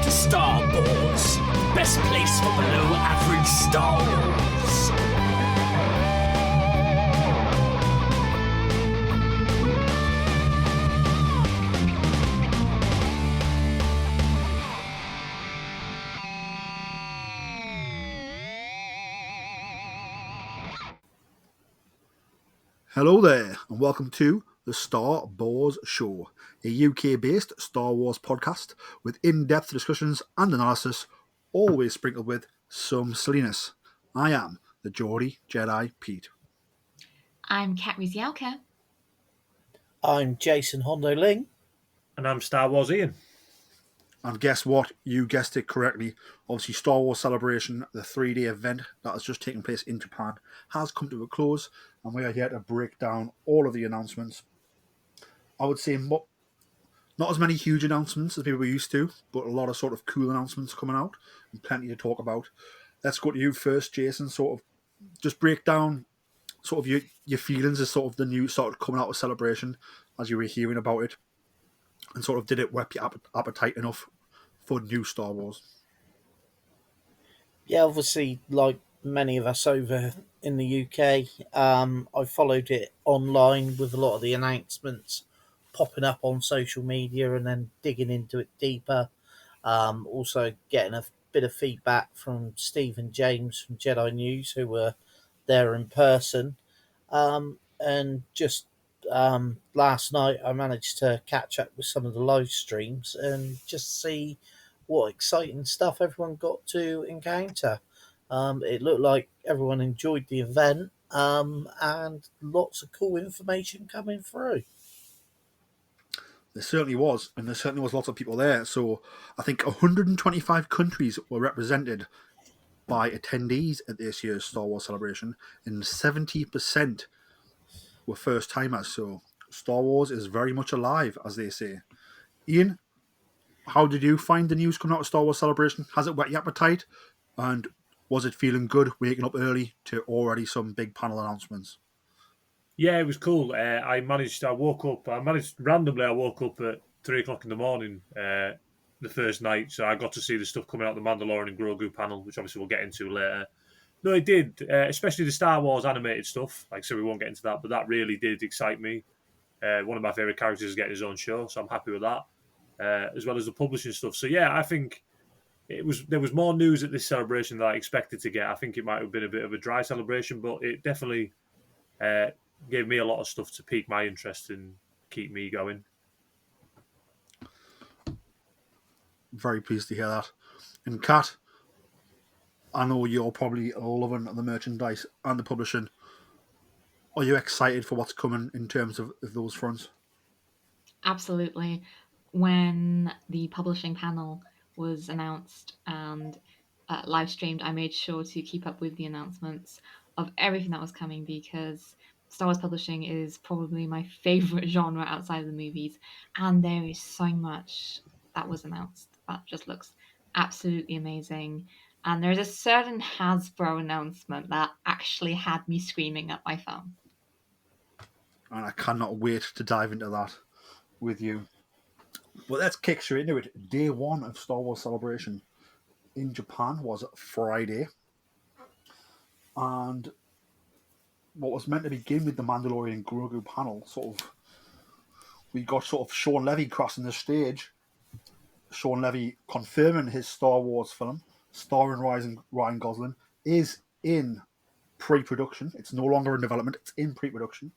Star Wars, best place for below average Star Wars. Hello there, and welcome to the Star Wars Show, a UK-based Star Wars podcast with in-depth discussions and analysis, always sprinkled with some silliness. I am the Geordie Jedi Pete. I'm Kat Rizialka. I'm Jason Hondo Ling. And I'm Star Wars Ian. And guess what? You guessed it correctly. Obviously, Star Wars Celebration, the 3-day event that has just taken place in Japan, has come to a close, and we are here to break down all of the announcements. I would say not as many huge announcements as people were used to, but a lot of sort of cool announcements coming out and plenty to talk about. Let's go to you first, Jason. Sort of just break down sort of your feelings as sort of the new sort of coming out of Celebration as you were hearing about it, and sort of did it whet your appetite enough for new Star Wars? Yeah, obviously, like many of us over in the UK, I followed it online with a lot of the announcements popping up on social media and then digging into it deeper. Also getting a bit of feedback from Steve and James from Jedi News, who were there in person. And just last night I managed to catch up with some of the live streams and just see what exciting stuff everyone got to encounter. It looked like everyone enjoyed the event, and lots of cool information coming through. There certainly was, and there certainly was lots of people there. So I think 125 countries were represented by attendees at this year's Star Wars Celebration, and 70% were first-timers. So Star Wars is very much alive, as they say. Ian, how did you find the news coming out of Star Wars Celebration? Has it whet your appetite? And was it feeling good waking up early to already some big panel announcements? Yeah, it was cool. I woke up at 3 o'clock in the morning the first night, so I got to see the stuff coming out the Mandalorian and Grogu panel, which obviously we'll get into later. No, it did, especially the Star Wars animated stuff. Like, so we won't get into that, but that really did excite me. One of my favourite characters is getting his own show, so I'm happy with that, as well as the publishing stuff. So yeah, I think there was more news at this celebration than I expected to get. I think it might have been a bit of a dry celebration, but it definitely gave me a lot of stuff to pique my interest and keep me going. Very pleased to hear that. And Kat, I know you're probably loving the merchandise and the publishing. Are you excited for what's coming in terms of those fronts? Absolutely. When the publishing panel was announced and live streamed, I made sure to keep up with the announcements of everything that was coming, because Star Wars publishing is probably my favorite genre outside of the movies, and there is so much that was announced that just looks absolutely amazing. And there's a certain Hasbro announcement that actually had me screaming at my phone. And I cannot wait to dive into that with you. Well, let's kick straight into it. Day one of Star Wars Celebration in Japan was Friday. And what was meant to begin with the Mandalorian and Grogu panel, we got Shawn Levy crossing the stage. Shawn Levy confirming his Star Wars film, starring Ryan Gosling, is in pre-production. It's no longer in development, it's in pre-production.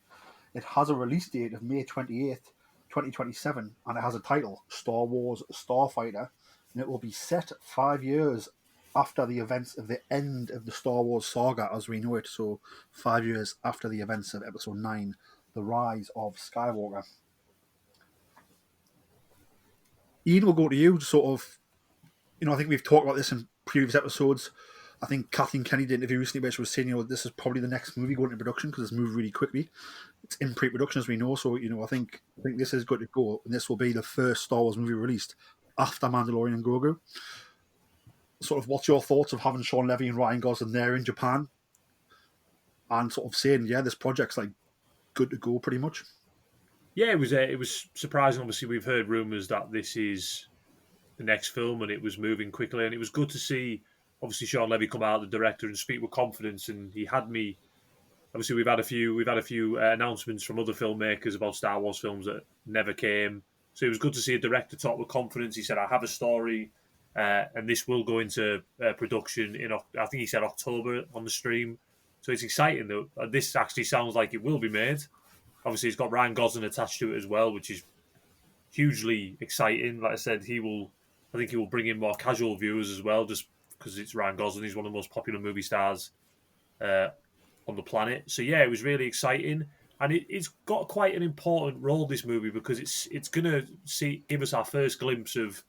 It has a release date of May 28th, 2027, and it has a title, Star Wars Starfighter, and it will be set 5 years after the events of the end of the Star Wars saga as we know it, so 5 years after the events of Episode 9, The Rise of Skywalker. Ian, we'll go to you. I think we've talked about this in previous episodes. I think Kathleen Kennedy did an interview recently where she was saying, this is probably the next movie going into production because it's moved really quickly. It's in pre-production, as we know, so I think this is good to go, and this will be the first Star Wars movie released after Mandalorian and Grogu. Sort of, what's your thoughts of having Shawn Levy and Ryan Gosling there in Japan, and sort of saying, this project's like good to go, pretty much? Yeah, it was surprising. Obviously, we've heard rumours that this is the next film, and it was moving quickly. And it was good to see, obviously, Shawn Levy come out, the director, and speak with confidence. And he had me. Obviously, we've had a few announcements from other filmmakers about Star Wars films that never came. So it was good to see a director talk with confidence. He said, "I have a story, and this will go into production in, I think he said October on the stream." So it's exciting that this actually sounds like it will be made. Obviously, it's got Ryan Gosling attached to it as well, which is hugely exciting. Like I said, I think he will bring in more casual viewers as well, just because it's Ryan Gosling. He's one of the most popular movie stars uh, on the planet. So yeah, it was really exciting, and it's got quite an important role, this movie, because it's gonna give us our first glimpse of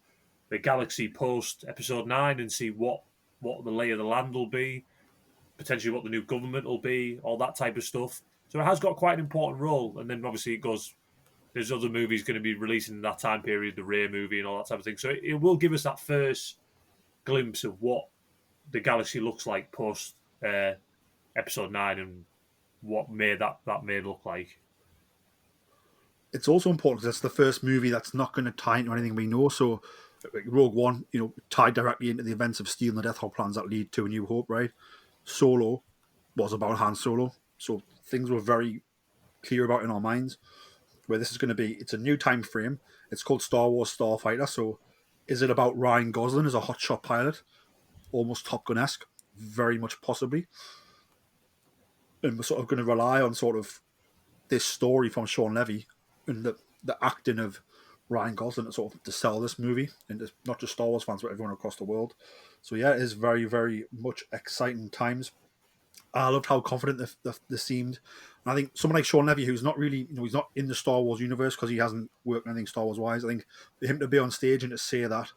the galaxy post Episode 9 and see what the lay of the land will be, potentially what the new government will be, all that type of stuff. So it has got quite an important role, and then obviously it goes. There's other movies going to be releasing in that time period, the Rey movie and all that type of thing. So it will give us that first glimpse of what the galaxy looks like post Episode 9 and what that may look like. It's also important because it's the first movie that's not going to tie into anything we know. So Rogue One, tied directly into the events of stealing the Death Star plans that lead to A New Hope, right? Solo was about Han Solo. So things were very clear about in our minds where this is going to be. It's a new time frame. It's called Star Wars Starfighter. So is it about Ryan Gosling as a hotshot pilot? Almost Top Gun-esque. Very much possibly. And we're sort of going to rely on sort of this story from Shawn Levy and the acting of Ryan Gosling to sell this movie, and not just Star Wars fans, but everyone across the world. So yeah, it is very, very much exciting times. I loved how confident they seemed. And I think someone like Shawn Levy, who's not really, he's not in the Star Wars universe because he hasn't worked on anything Star Wars wise. I think for him to be on stage and to say that,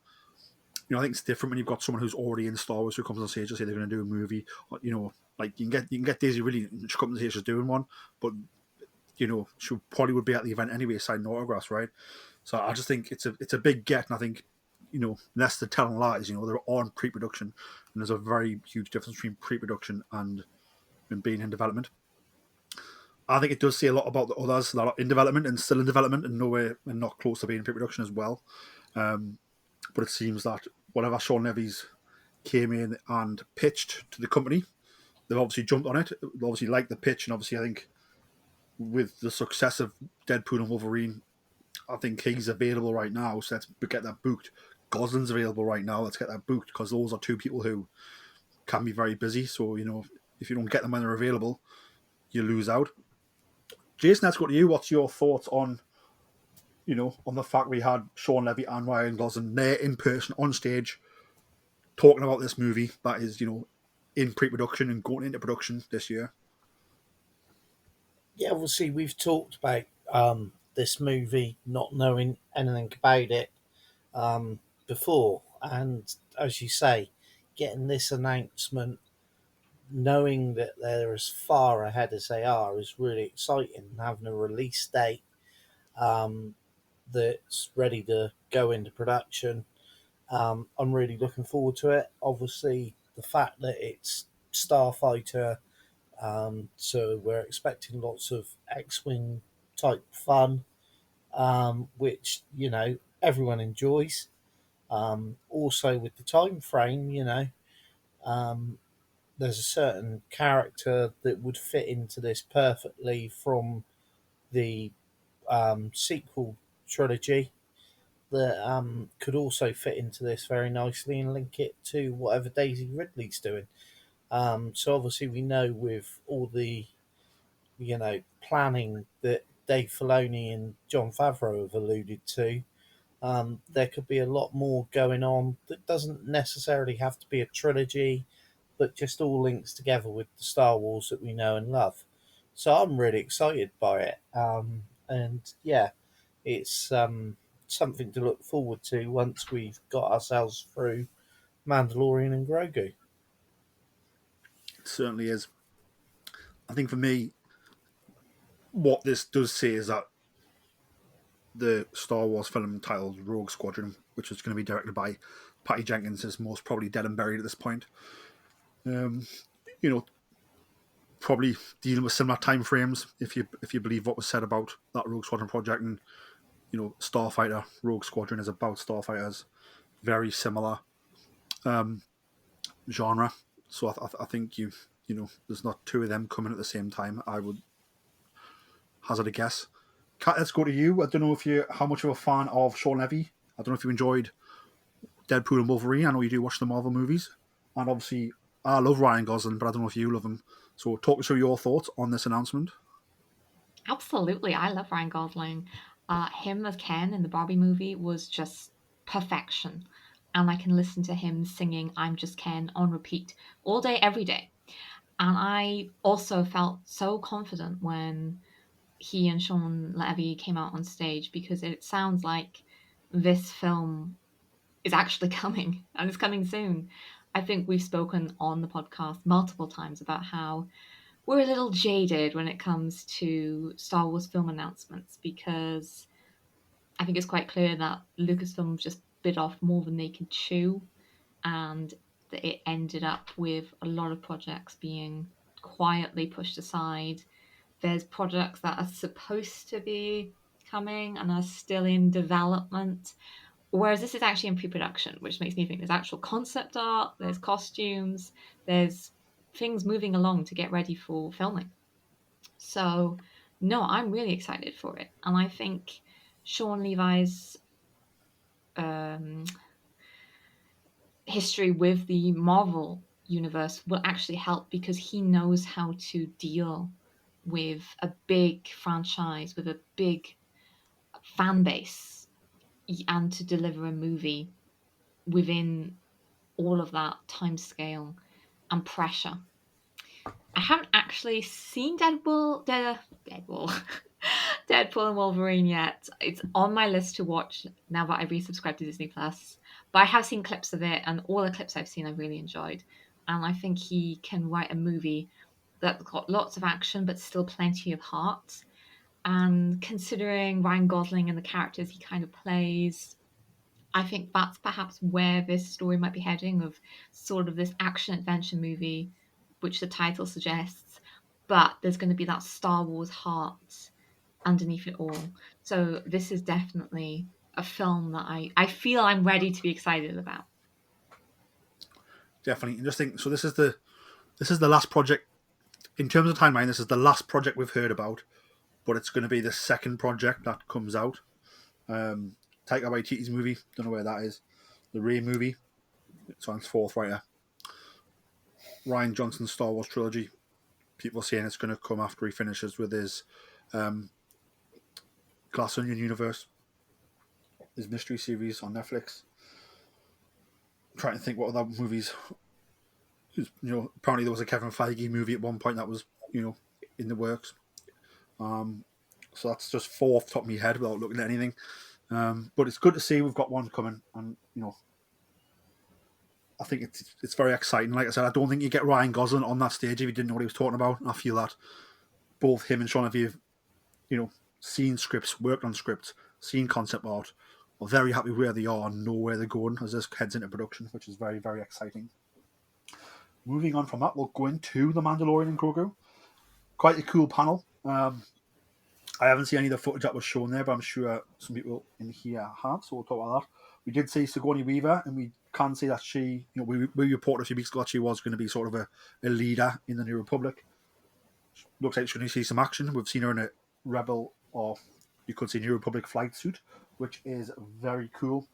I think it's different when you've got someone who's already in Star Wars who comes on stage to say they're going to do a movie. Like you can get Daisy Ridley, she comes on stage she's doing one, but she probably would be at the event anyway, signing autographs, right? So I just think it's a big get, and I think, less than telling lies, they're on pre-production, and there's a very huge difference between pre-production and being in development. I think it does say a lot about the others that are in development and still in development and nowhere and not close to being in pre-production as well. But it seems that whatever Shawn Levy's came in and pitched to the company, they've obviously jumped on it. They obviously like the pitch, and obviously I think with the success of Deadpool and Wolverine, I think he's available right now, so let's get that booked. Gosling's available right now, let's get that booked, because those are two people who can be very busy. So, if you don't get them when they're available, you lose out. Jason, let's go to you. What's your thoughts on, on the fact we had Shawn Levy and Ryan Gosling there in person on stage talking about this movie that is, in pre-production and going into production this year? Yeah, obviously we've talked about this movie, not knowing anything about it before, and as you say, getting this announcement, knowing that they're as far ahead as they are, is really exciting. Having a release date that's ready to go into production, I'm really looking forward to it. Obviously, the fact that it's Starfighter. So we're expecting lots of X-Wing type fun, which, everyone enjoys. Also with the time frame, there's a certain character that would fit into this perfectly from the sequel trilogy that could also fit into this very nicely and link it to whatever Daisy Ridley's doing. So obviously we know with all the, planning that Dave Filoni and Jon Favreau have alluded to, there could be a lot more going on that doesn't necessarily have to be a trilogy, but just all links together with the Star Wars that we know and love. So I'm really excited by it. And yeah, it's something to look forward to once we've got ourselves through Mandalorian and Grogu. It certainly is. I think for me, what this does say is that the Star Wars film titled Rogue Squadron, which is going to be directed by Patty Jenkins, is most probably dead and buried at this point. Probably dealing with similar time frames if you believe what was said about that Rogue Squadron project. And Starfighter, Rogue Squadron is about starfighters. very similar genre. So I think you know, there's not two of them coming at the same time. I would hazard a guess. Kat, let's go to you. I don't know if you're how much of a fan of Shawn Levy. I don't know if you enjoyed Deadpool and Wolverine. I know you do watch the Marvel movies, and obviously I love Ryan Gosling, but I don't know if you love him. So talk us through your thoughts on this announcement. Absolutely, I love Ryan Gosling. Him as Ken in the Barbie movie was just perfection, and I can listen to him singing "I'm Just Ken" on repeat all day, every day. And I also felt so confident when he and Shawn Levy came out on stage because it sounds like this film is actually coming and it's coming soon. I think we've spoken on the podcast multiple times about how we're a little jaded when it comes to Star Wars film announcements because I think it's quite clear that Lucasfilm just bit off more than they could chew, and that it ended up with a lot of projects being quietly pushed aside. There's projects that are supposed to be coming and are still in development, whereas this is actually in pre-production, which makes me think there's actual concept art, there's costumes, there's things moving along to get ready for filming. So, no, I'm really excited for it. And I think Sean Levi's um, history with the Marvel universe will actually help because he knows how to deal with a big franchise, with a big fan base, and to deliver a movie within all of that time scale and pressure. I haven't actually seen Deadpool, Deadpool and Wolverine yet. It's on my list to watch now that I resubscribed to Disney Plus. But I have seen clips of it, and all the clips I've seen I've really enjoyed. And I think he can write a movie that's got lots of action but still plenty of heart. And considering Ryan Gosling and the characters he kind of plays, I think that's perhaps where this story might be heading, of sort of this action adventure movie, which the title suggests, but there's going to be that Star Wars heart underneath it all. So this is definitely a film that I feel I'm ready to be excited about. Definitely. And just think, so this is the last project in terms of timeline. This is the last project we've heard about, but it's going to be the second project that comes out. Taika Waititi's movie, don't know where that is. The Rey movie, it's on its fourth writer. Ryan Johnson's Star Wars trilogy. People are saying it's going to come after he finishes with his Glass Onion universe, his mystery series on Netflix. I'm trying to think what other movies. Apparently there was a Kevin Feige movie at one point that was, in the works. So that's just four off the top of my head without looking at anything. But it's good to see we've got one coming, and I think it's very exciting. Like I said, I don't think you get Ryan Gosling on that stage if you didn't know what he was talking about. And I feel that both him and Shawn Levy have, seen scripts, worked on scripts, seen concept art, are very happy where they are and know where they're going as this heads into production, which is very, very exciting. Moving on from that, we'll go into The Mandalorian and Grogu. Quite a cool panel. I haven't seen any of the footage that was shown there, but I'm sure some people in here have, so we'll talk about that. We did see Sigourney Weaver, and we can see that she, we reported a few weeks ago that she was going to be sort of a leader in the New Republic. Looks like she's going to see some action. We've seen her in a Rebel, or you could say New Republic flight suit, which is very cool.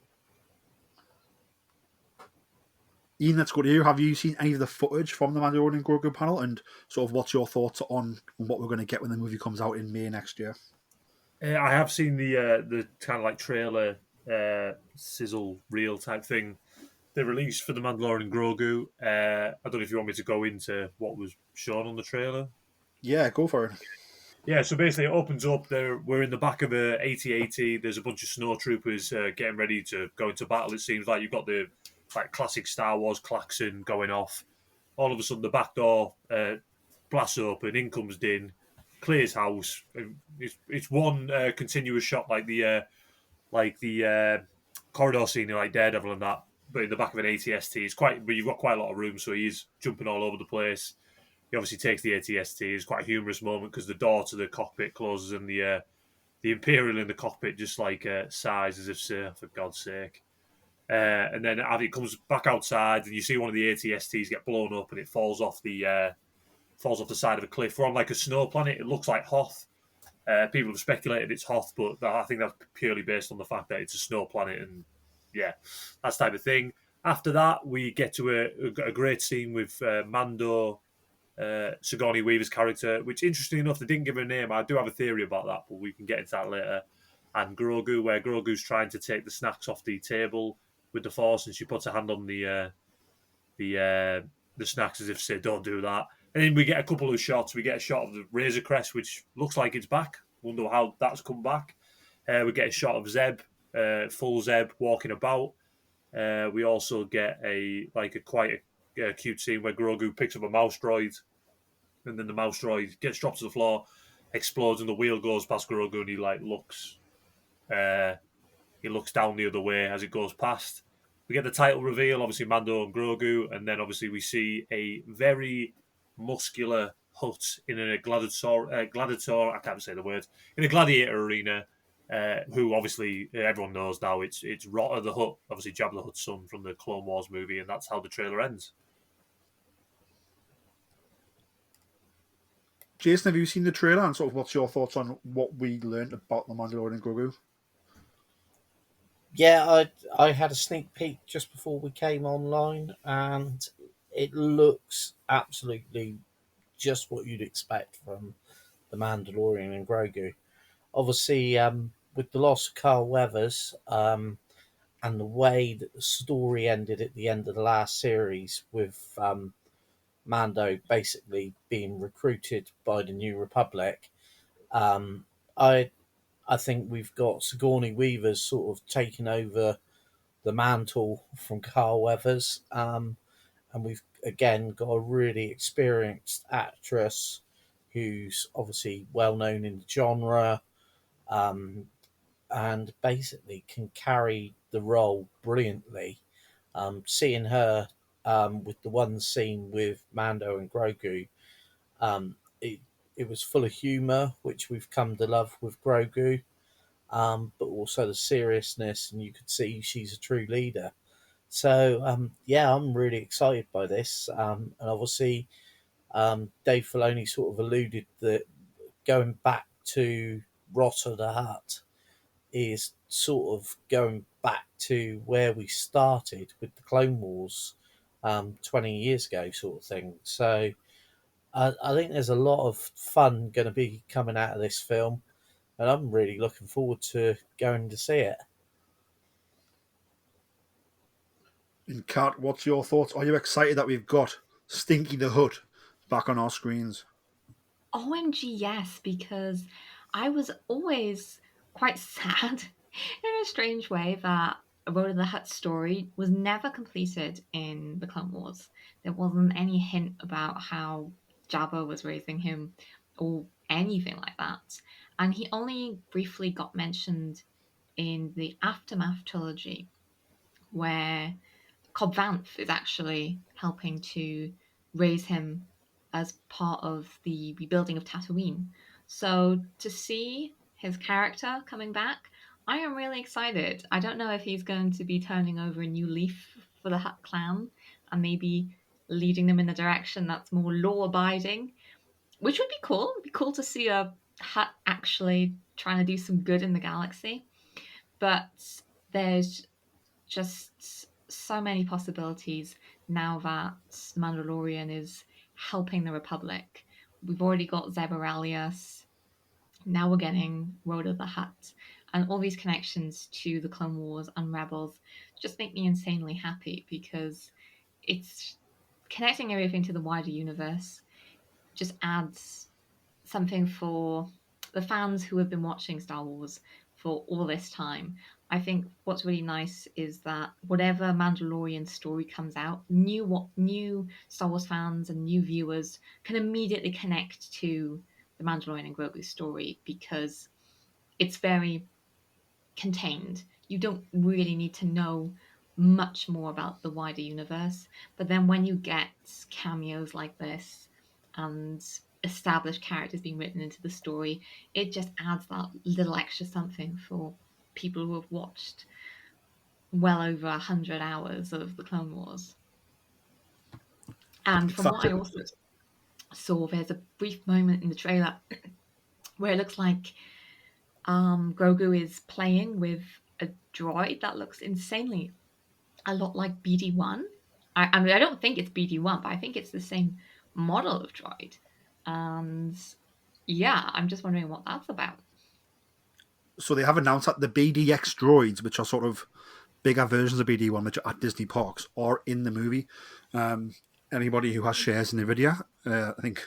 Ian, let's go to you. Have you seen any of the footage from the Mandalorian and Grogu panel, and sort of what's your thoughts on what we're going to get when the movie comes out in May next year? I have seen the kind of like trailer sizzle reel type thing they released for the Mandalorian and Grogu. I don't know if you want me to go into what was shown on the trailer. Yeah, go for it. Yeah, so basically it opens up. We're in the back of a AT-AT. There's a bunch of snowtroopers getting ready to go into battle. It seems like you've got the classic Star Wars klaxon going off. All of a sudden, the back door blasts open. In comes Din, clears house. It's one continuous shot like the corridor scene, like Daredevil and that. But in the back of an AT-ST, but you've got quite a lot of room, so he's jumping all over the place. He obviously takes the AT-ST. It's quite a humorous moment because the door to the cockpit closes and the Imperial in the cockpit just sighs as if, say, for God's sake. And then Avi comes back outside, and you see one of the ATSTs get blown up, and it falls off the side of a cliff. We're on like a snow planet. It looks like Hoth. People have speculated it's Hoth, but I think that's purely based on the fact that it's a snow planet, and yeah, that type of thing. After that, we get to a great scene with Mando, Sigourney Weaver's character, which, interestingly enough, they didn't give her a name. I do have a theory about that, but we can get into that later. And Grogu, where Grogu's trying to take the snacks off the table with the Force, and she puts her hand on the snacks as if to say, "Don't do that." And then we get a couple of shots. We get a shot of the Razor Crest, which looks like it's back. Wonder how that's come back. We get a shot of Zeb, full Zeb, walking about. We also get quite a cute scene where Grogu picks up a mouse droid, and then the mouse droid gets dropped to the floor, explodes, and the wheel goes past Grogu, and he looks down the other way as it goes past. We get the title reveal, obviously Mando and Grogu, and then obviously we see a very muscular Hutt in a gladiator. I can't say the word, in a gladiator arena. Who obviously everyone knows now it's Rotter the Hutt, obviously Jabba the Hutt's son from the Clone Wars movie, and that's how the trailer ends. Jason, have you seen the trailer, and sort of what's your thoughts on what we learned about the Mandalorian and Grogu? Yeah, I had a sneak peek just before we came online, and it looks absolutely just what you'd expect from the Mandalorian and Grogu. Obviously, with the loss of Carl Weathers, and the way that the story ended at the end of the last series with Mando basically being recruited by the New Republic, I think we've got Sigourney Weaver's sort of taken over the mantle from Carl Weathers, and we've again got a really experienced actress who's obviously well known in the genre, and basically can carry the role brilliantly. Seeing her with the one scene with Mando and Grogu, it was full of humour, which we've come to love with Grogu, but also the seriousness, and you could see she's a true leader. So yeah, I'm really excited by this, and obviously Dave Filoni sort of alluded that going back to Rotter the Hutt is sort of going back to where we started with the Clone Wars 20 years ago, sort of thing. So I think there's a lot of fun going to be coming out of this film, and I'm really looking forward to going to see it. And Kat, what's your thoughts? Are you excited that we've got Stinky the Hutt back on our screens? OMG, yes, because I was always quite sad in a strange way that Road of the Hutt story was never completed in the Clone Wars. There wasn't any hint about how Jabba was raising him or anything like that. And he only briefly got mentioned in the Aftermath trilogy, where Cobb Vanth is actually helping to raise him as part of the rebuilding of Tatooine. So to see his character coming back, I am really excited. I don't know if he's going to be turning over a new leaf for the Hutt clan and maybe leading them in a direction that's more law abiding, which would be cool. It'd be cool to see a Hutt actually trying to do some good in the galaxy. But there's just so many possibilities now that The Mandalorian is helping the Republic. We've already got Zeb Oralius. Now we're getting Road of the Hutt. And all these connections to the Clone Wars and Rebels just make me insanely happy because it's connecting everything to the wider universe just adds something for the fans who have been watching Star Wars for all this time. I think what's really nice is that whatever Mandalorian story comes out, new Star Wars fans and new viewers can immediately connect to the Mandalorian and Grogu story because it's very contained. You don't really need to know much more about the wider universe. But then when you get cameos like this and established characters being written into the story, it just adds that little extra something for people who have watched well over 100 hours of the Clone Wars. And from what I also saw, there's a brief moment in the trailer where it looks like Grogu is playing with a droid that looks insanely a lot like BD-1. I mean, I don't think it's BD-1, but I think it's the same model of droid. And yeah, I'm just wondering what that's about. So they have announced that the BDX droids, which are sort of bigger versions of BD-1, which are at Disney parks, are in the movie. Anybody who has shares in NVIDIA, I think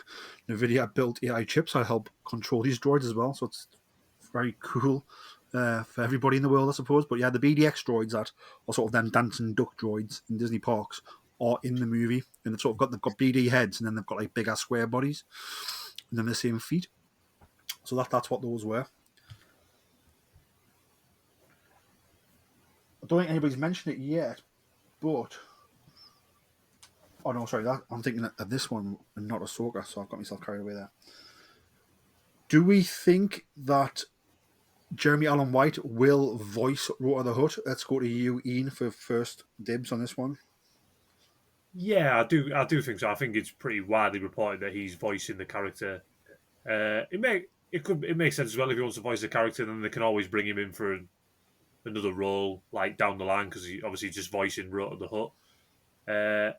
NVIDIA built AI chips that help control these droids as well. So it's very cool for everybody in the world, I suppose. But yeah, the BDX droids that are sort of them dancing duck droids in Disney parks are in the movie, and they've got BD heads, and then they've got like bigger square bodies, and then the same feet. So that's what those were. I don't think anybody's mentioned it yet, but oh no, sorry, I'm thinking of this one and not Ahsoka, so I've got myself carried away there. Do we think that Jeremy Allen White will voice Rota the Hutt? Let's go to you, Ian, for first dibs on this one. Yeah, I do think so. I think it's pretty widely reported that he's voicing the character. It makes sense as well if he wants to voice the character, then they can always bring him in for another role like down the line because he obviously just voicing Rota the Hutt.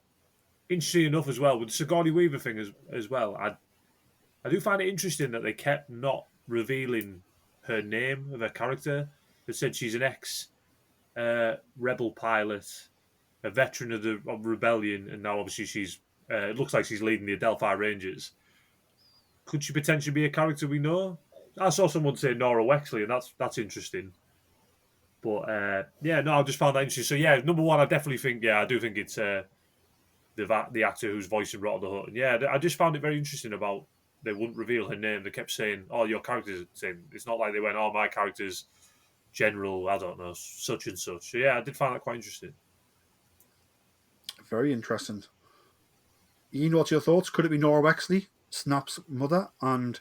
Interesting enough as well with the Sigourney Weaver thing as well. I do find it interesting that they kept not revealing her name of her character. They said she's an ex rebel pilot, a veteran of Rebellion, and now obviously she's it looks like she's leading the Adelphi Rangers. Could she potentially be a character we know? I saw someone say Nora Wexley, and that's interesting. But I just found that interesting. So yeah, number one, I definitely think I do think it's the actor who's voicing Rota the Hutt. And yeah, I just found it very interesting about they wouldn't reveal her name. They kept saying, "Oh, your character's saying." It's not like they went, "Oh, my character's General, I don't know, such and such." So yeah, I did find that quite interesting. Very interesting. Ian, what's your thoughts? Could it be Nora Wexley, Snap's mother? And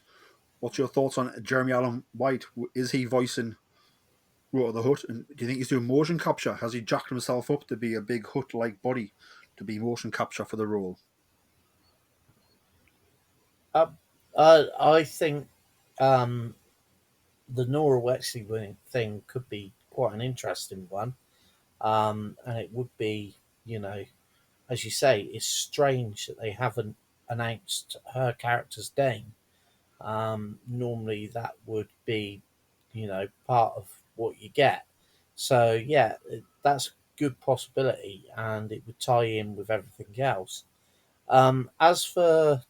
what's your thoughts on Jeremy Allen White? Is he voicing Rota the Hutt? And do you think he's doing motion capture? Has he jacked himself up to be a big Hutt-like body to be motion capture for the role? I think the Nora Wexley thing could be quite an interesting one. And it would be, as you say, it's strange that they haven't announced her character's name. Normally that would be, part of what you get. So yeah, that's a good possibility, and it would tie in with everything else. As for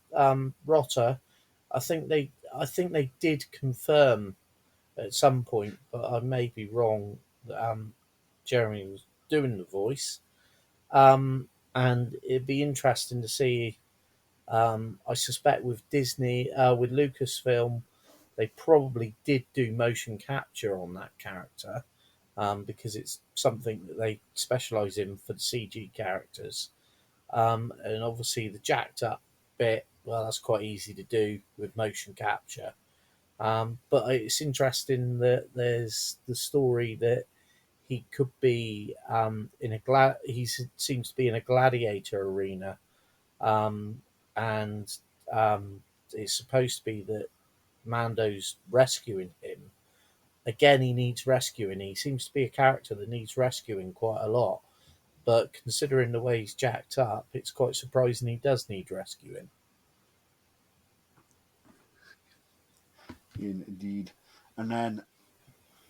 Rotter, I think they did confirm at some point, but I may be wrong, that Jeremy was doing the voice. And it'd be interesting to see. I suspect with Disney, with Lucasfilm, they probably did do motion capture on that character because it's something that they specialise in for the CG characters. And obviously the jacked up bit, well, that's quite easy to do with motion capture. But it's interesting that there's the story that he could be he seems to be in a gladiator arena, and it's supposed to be that Mando's rescuing him. Again, he needs rescuing. He seems to be a character that needs rescuing quite a lot. But considering the way he's jacked up, it's quite surprising he does need rescuing. Indeed. And then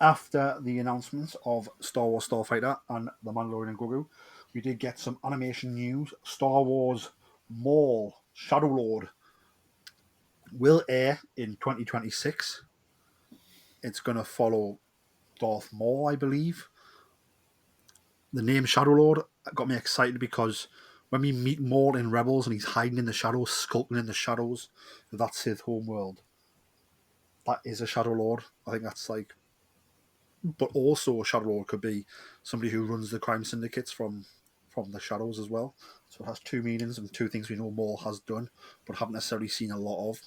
after the announcements of Star Wars Starfighter and The Mandalorian and Grogu, we did get some animation news. Star Wars Maul Shadow Lord will air in 2026. It's going to follow Darth Maul, I believe. The name Shadow Lord got me excited because when we meet Maul in Rebels and he's hiding in the shadows, skulking in the shadows of that Sith homeworld, that is a Shadow Lord. I think that's like... But also a Shadow Lord could be somebody who runs the crime syndicates from the shadows as well. So it has two meanings and two things we know Maul has done, but haven't necessarily seen a lot of.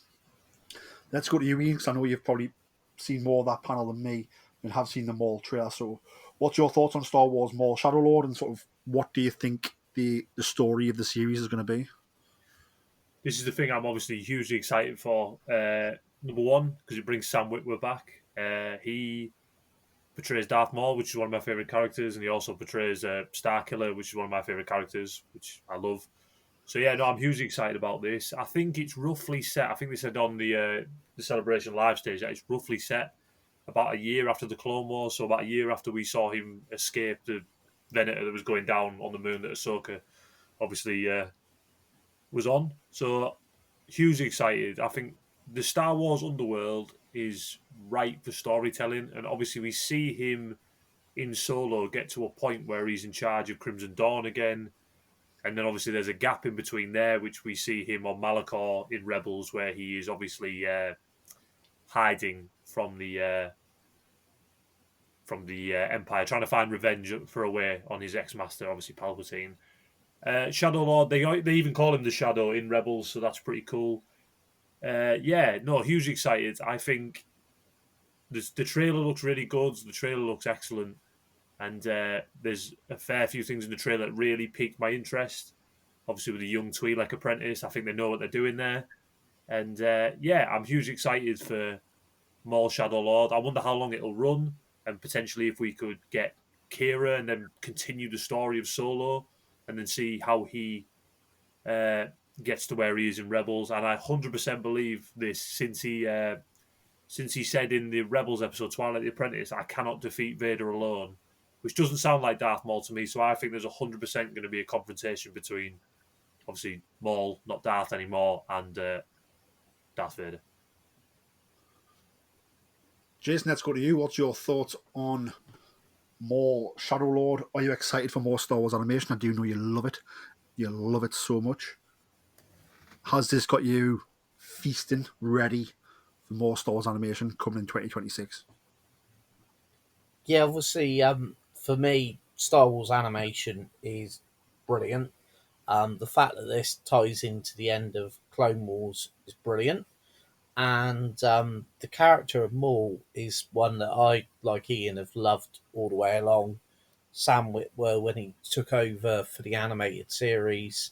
Let's go to you, Ian, because I know you've probably seen more of that panel than me and have seen the Maul trailer. So What's your thoughts on Star Wars Maul Shadow Lord, and sort of what do you think the story of the series is going to be? This is the thing I'm obviously hugely excited for. Number one, because it brings Sam Witwer back. He portrays Darth Maul, which is one of my favourite characters, and he also portrays Starkiller, which is one of my favourite characters, which I love. So yeah, no, I'm hugely excited about this. I think it's roughly set. I think they said on the Celebration live stage that it's roughly set about a year after the Clone Wars, so about a year after we saw him escape the Venator that was going down on the moon that Ahsoka obviously was on. So hugely excited. I think the Star Wars underworld is ripe for storytelling, and obviously we see him in Solo get to a point where he's in charge of Crimson Dawn again. And then obviously there's a gap in between there, which we see him on Malachor in Rebels, where he is obviously hiding from the Empire, trying to find revenge for a way on his ex-master, obviously Palpatine. Shadow Lord, they even call him the Shadow in Rebels, so that's pretty cool. Yeah, no, hugely excited. I think the trailer looks really good. The trailer looks excellent. And there's a fair few things in the trailer that really piqued my interest. Obviously, with the young Twi'lek apprentice, I think they know what they're doing there. And yeah, I'm hugely excited for Maul Shadow Lord. I wonder how long it'll run, and potentially if we could get Kira and then continue the story of Solo, and then see how he gets to where he is in Rebels. And I 100% believe this since he said in the Rebels episode Twilight the Apprentice, "I cannot defeat Vader alone," which doesn't sound like Darth Maul to me. So I think there's 100% going to be a confrontation between, obviously, Maul, not Darth anymore, and Darth Vader. Jason, let's go to you. What's your thoughts on more Shadow Lord? Are you excited for more Star Wars animation? I do know you love it. You love it so much. Has this got you feasting, ready for more Star Wars animation coming in 2026? Yeah, obviously, for me, Star Wars animation is brilliant. The fact that this ties into the end of Clone Wars is brilliant. And the character of Maul is one that I, like Ian, have loved all the way along. Sam Witwer, when he took over for the animated series,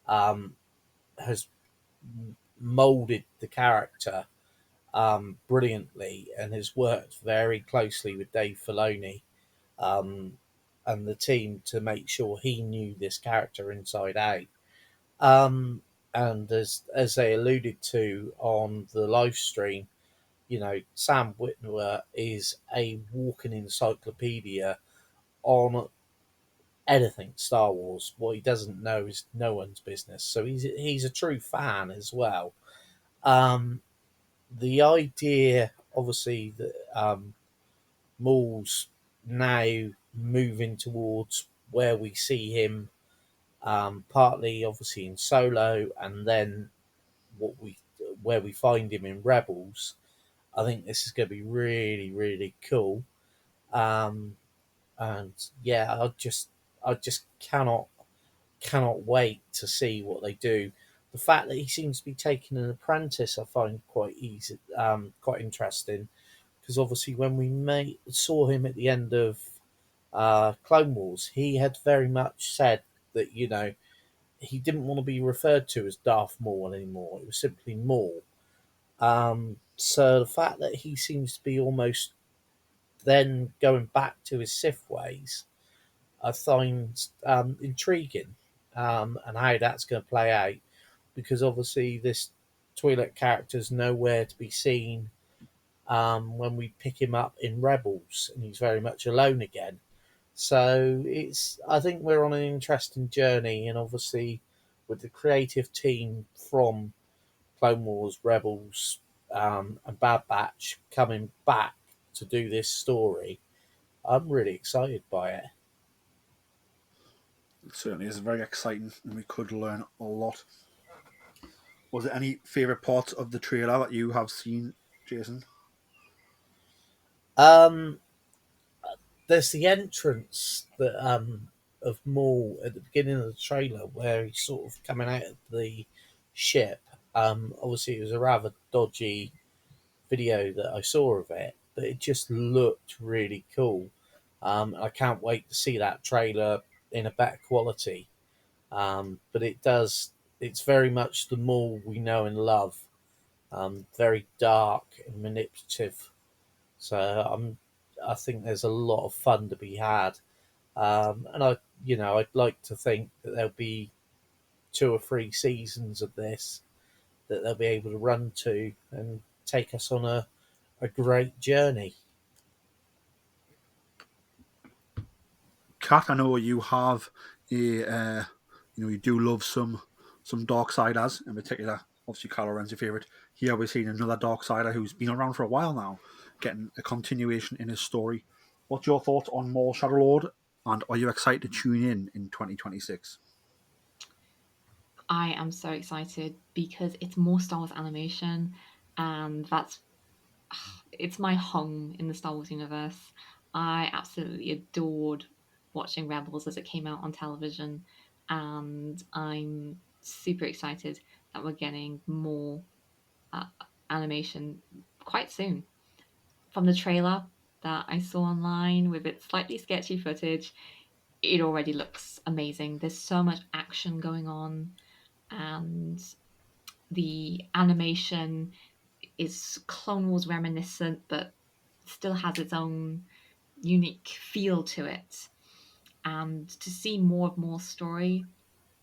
has moulded the character brilliantly and has worked very closely with Dave Filoni and the team to make sure he knew this character inside out. And as they alluded to on the live stream, you know, Sam Witwer is a walking encyclopedia on anything Star Wars. What he doesn't know is no one's business. So he's a true fan as well. The idea, obviously, that Maul's now moving towards where we see him, partly obviously in Solo, and then where we find him in Rebels. I think this is going to be really, really cool. And yeah, I just cannot wait to see what they do. The fact that he seems to be taking an apprentice, I find quite quite interesting, because obviously when we saw him at the end of Clone Wars, he had very much said that, you know, he didn't want to be referred to as Darth Maul anymore. It was simply Maul. So the fact that he seems to be almost then going back to his Sith ways, I find intriguing, and how that's going to play out, because obviously this Twi'lek character's nowhere to be seen when we pick him up in Rebels, and he's very much alone again. So I think we're on an interesting journey, and obviously with the creative team from Clone Wars, Rebels, and Bad Batch coming back to do this story, I'm really excited by it. It certainly is very exciting, and we could learn a lot. Was there any favourite parts of the trailer that you have seen, Jason? There's the entrance that of Maul at the beginning of the trailer, where he's sort of coming out of the ship. Obviously, it was a rather dodgy video that I saw of it, but it just looked really cool. I can't wait to see that trailer in a better quality. But it's very much the Maul we know and love. Very dark and manipulative. So I think there's a lot of fun to be had. And I'd like to think that there'll be 2 or 3 seasons of this that they'll be able to run to and take us on a great journey. Kat, I know you have you do love some Darksiders, in particular. Obviously, Kylo Ren's your favourite. Here we're seeing another Darksider who's been around for a while now, getting a continuation in his story. What's your thoughts on Maul Shadow Lord, and are you excited to tune in 2026? I am so excited because it's more Star Wars animation, and it's my home in the Star Wars universe. I absolutely adored watching Rebels as it came out on television, and I'm super excited that we're getting more animation quite soon. From the trailer that I saw online with its slightly sketchy footage, it already looks amazing. There's so much action going on, and the animation is Clone Wars reminiscent, but still has its own unique feel to it. And to see more of Moore's story,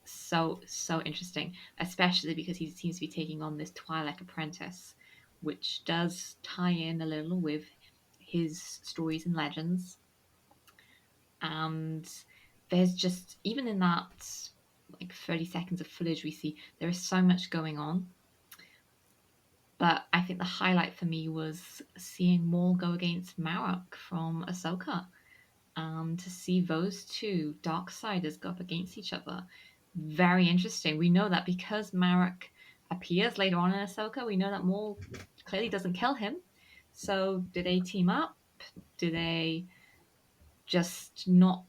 so interesting, especially because he seems to be taking on this Twi'lek apprentice, which does tie in a little with his stories and legends. And there's just, even in that like 30 seconds of footage we see, there is so much going on. But I think the highlight for me was seeing Maul go against Marok from Ahsoka, and to see those two Darksiders go up against each other. Very interesting. We know that because Marok appears later on in Ahsoka, we know that Maul clearly doesn't kill him. So do they team up? Do they just not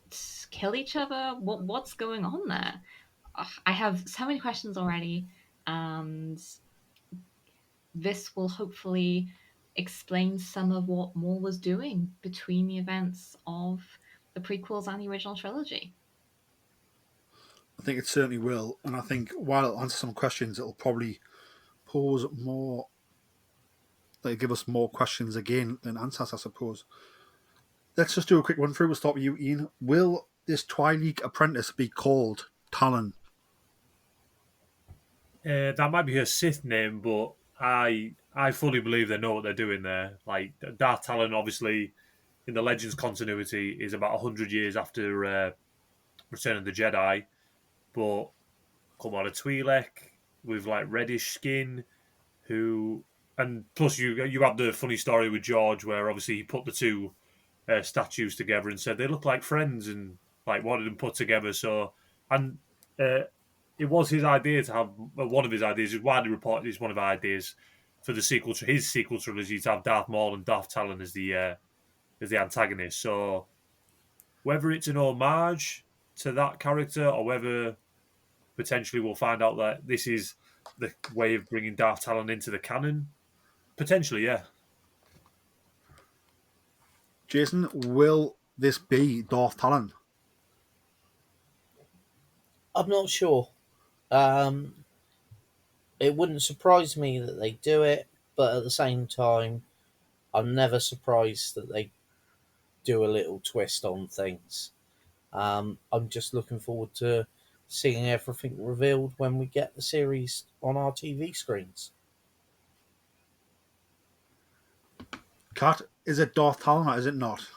kill each other? What's going on there? I have so many questions already, and this will hopefully explain some of what Maul was doing between the events of the prequels and the original trilogy. I think it certainly will, and I think while it'll answer some questions, it'll probably pose more, like give us more questions again than answers, I suppose. Let's just do a quick run through. We'll start with you, Ian. Will this Twi'lek apprentice be called Talon? That might be her Sith name, but I fully believe they know what they're doing there. Like Darth Talon, obviously, in the Legends continuity, is about 100 years after Return of the Jedi. But come on, a Twi'lek with like reddish skin, who, and plus you have the funny story with George where obviously he put the two statues together and said they look like friends and like wanted them put together. So, and it was his idea to have one of his ideas. It's widely reported is one of the ideas for the sequel to his sequel trilogy to have Darth Maul and Darth Talon as the antagonist. So whether it's an homage to that character or whether potentially we'll find out that this is the way of bringing Darth Talon into the canon, potentially, yeah. Jason, will this be Darth Talon? I'm not sure. It wouldn't surprise me that they do it, but at the same time, I'm never surprised that they do a little twist on things. I'm just looking forward to seeing everything revealed when we get the series on our TV screens. Kat, is it Darth Talon or is it not?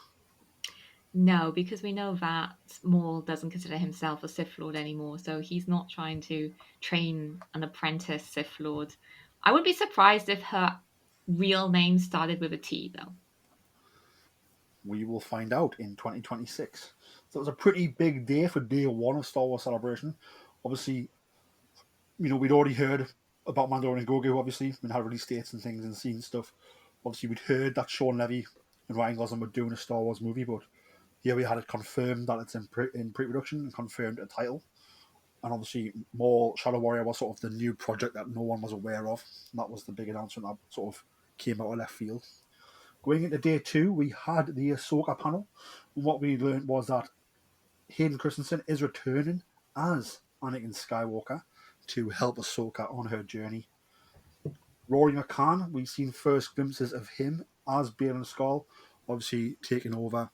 No, because we know that Maul doesn't consider himself a Sith Lord anymore, so he's not trying to train an apprentice Sith Lord. I would be surprised if her real name started with a T, though. We will find out in 2026. So it was a pretty big day for day one of Star Wars Celebration. Obviously, we'd already heard about Mandalorian and Grogu, obviously, and had release dates and things and seen stuff. Obviously, we'd heard that Shawn Levy and Ryan Gosling were doing a Star Wars movie, but here we had it confirmed that it's in pre-production and confirmed a title. And obviously, Maul Shadow Warrior was sort of the new project that no one was aware of. And that was the big announcement that sort of came out of left field. Going into day two, we had the Ahsoka panel, what we learned was that Hayden Christensen is returning as Anakin Skywalker to help Ahsoka on her journey. Rory McCann, we've seen first glimpses of him as Balen Skull, obviously taking over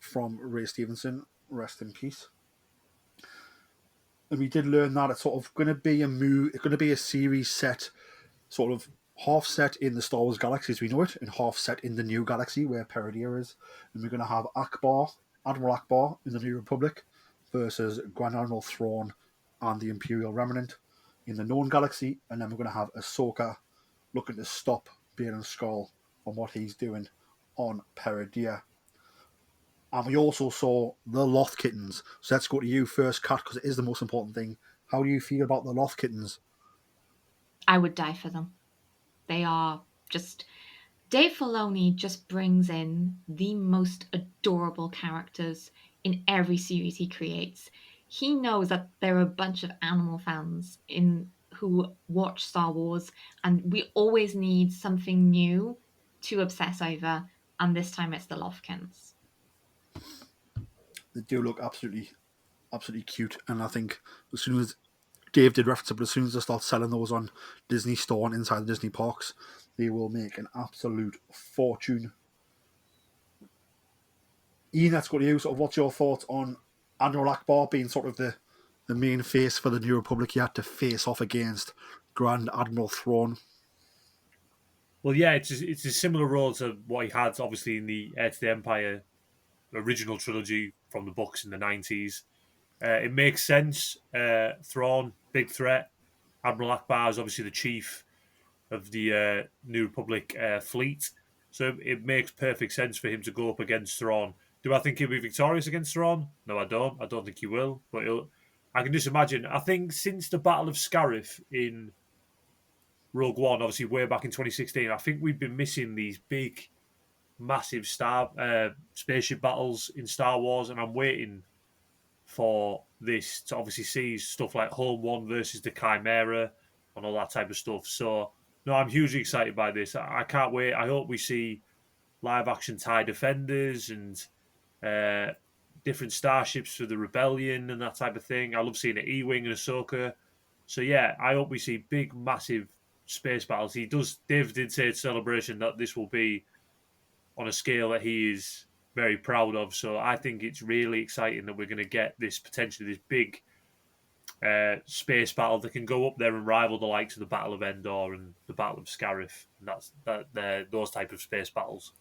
from Ray Stevenson. Rest in peace. And we did learn that it's sort of going to be it's going to be a series set, sort of half set in the Star Wars galaxy as we know it, and half set in the new galaxy where Peridea is. And we're going to have Admiral Akbar in the New Republic versus Grand Admiral Thrawn and the Imperial Remnant in the known galaxy, and then we're going to have Ahsoka looking to stop Balen Skull from what he's doing on Peridea. And we also saw the Loth Kittens. So let's go to you first, Kat, because it is the most important thing. How do you feel about the Loth Kittens? I would die for them. They are just... Dave Filoni just brings in the most adorable characters in every series he creates. He knows that there are a bunch of animal fans who watch Star Wars, and we always need something new to obsess over, and this time it's the Lothkins. They do look absolutely cute, and I think as soon as Dave did reference it, but as soon as they start selling those on Disney Store and inside the Disney parks, they will make an absolute fortune. Ian, let's go to you. Sort of, what's your thoughts on Admiral Akbar being sort of the main face for the New Republic? He had to face off against Grand Admiral Thrawn. Well, yeah, it's a similar role to what he had, obviously, in the Heir to the Empire original trilogy from the books in the 90s. It makes sense. Thrawn, big threat. Admiral Akbar is obviously the chief of the New Republic fleet. So it makes perfect sense for him to go up against Thrawn. Do I think he'll be victorious against Thrawn? No, I don't. I don't think he will. But I can just imagine. I think since the Battle of Scarif in Rogue One, obviously way back in 2016, I think we've been missing these big, massive spaceship battles in Star Wars, and I'm waiting for this to obviously see stuff like Home One versus the Chimera and all that type of stuff. So, no, I'm hugely excited by this. I can't wait. I hope we see live action TIE Defenders and different starships for the Rebellion and that type of thing. I love seeing an E-Wing and Ahsoka. So, yeah, I hope we see big, massive space battles. Dave did say at Celebration that this will be on a scale that he is very proud of. So I think it's really exciting that we're going to get this big space battle that can go up there and rival the likes of the Battle of Endor and the Battle of Scarif. And those type of space battles.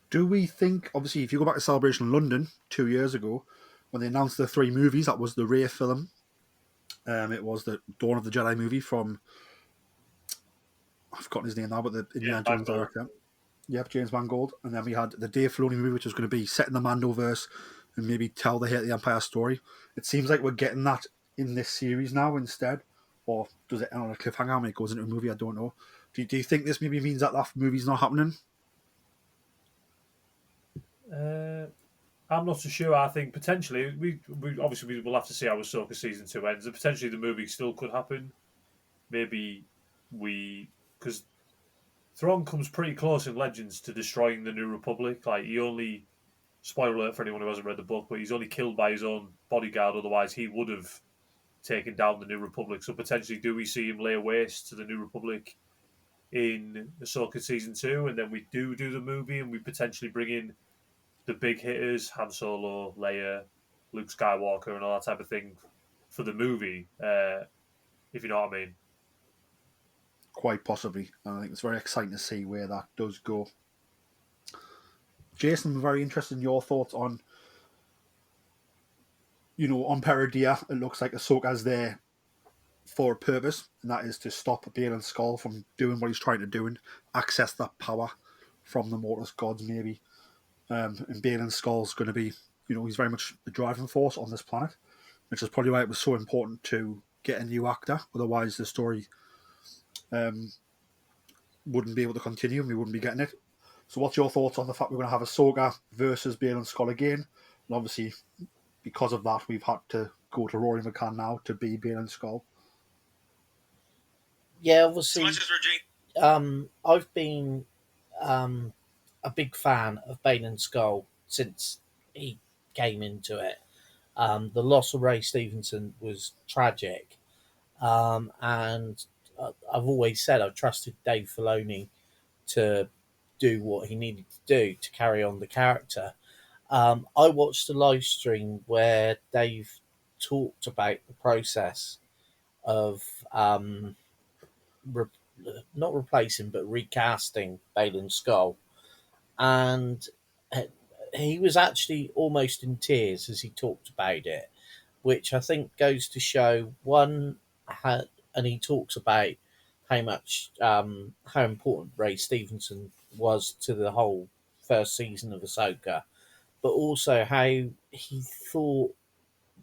Do we think, obviously, if you go back to Celebration in London 2 years ago, when they announced the 3 movies, that was the Rey film. It was the Dawn of the Jedi movie from, I've forgotten his name now, but the Indiana Jones director. Yep, James Mangold. And then we had the Dave Filoni movie, which was going to be set in the Mandoverse and maybe tell the Heir to the Empire story. It seems like we're getting that in this series now instead. Or does it end on a cliffhanger when it goes into a movie? I don't know. Do you think this maybe means that movie's not happening? I'm not so sure. I think potentially we obviously will have to see how Ahsoka season 2 ends. And potentially the movie still could happen. Maybe because Thrawn comes pretty close in Legends to destroying the New Republic. Like he only, spoiler alert for anyone who hasn't read the book, but he's only killed by his own bodyguard. Otherwise, he would have taken down the New Republic. So potentially, do we see him lay waste to the New Republic in Ahsoka season 2, and then we do the movie, and we potentially bring in the big hitters, Han Solo, Leia, Luke Skywalker, and all that type of thing for the movie, if you know what I mean. Quite possibly. And I think it's very exciting to see where that does go. Jason, I'm very interested in your thoughts on, on Peridea. It looks like Ahsoka's there for a purpose, and that is to stop Balen Skull from doing what he's trying to do and access that power from the Mortis gods, maybe. And Balen Skull's going to be, he's very much the driving force on this planet, which is probably why it was so important to get a new actor. Otherwise, the story wouldn't be able to continue and we wouldn't be getting it. So what's your thoughts on the fact we're going to have Ahsoka versus Balen Skull again? And obviously, because of that, we've had to go to Rory McCann now to be Balen Skull. Yeah, obviously, I've been a big fan of Bane and Skull since he came into it. The loss of Ray Stevenson was tragic, and I've always said I've trusted Dave Filoni to do what he needed to do to carry on the character. I watched a live stream where Dave talked about the process of re- not replacing but recasting Balin Skull, and he was actually almost in tears as he talked about it, which I think goes to show one, and he talks about how much how important Ray Stevenson was to the whole first season of Ahsoka, but also how he thought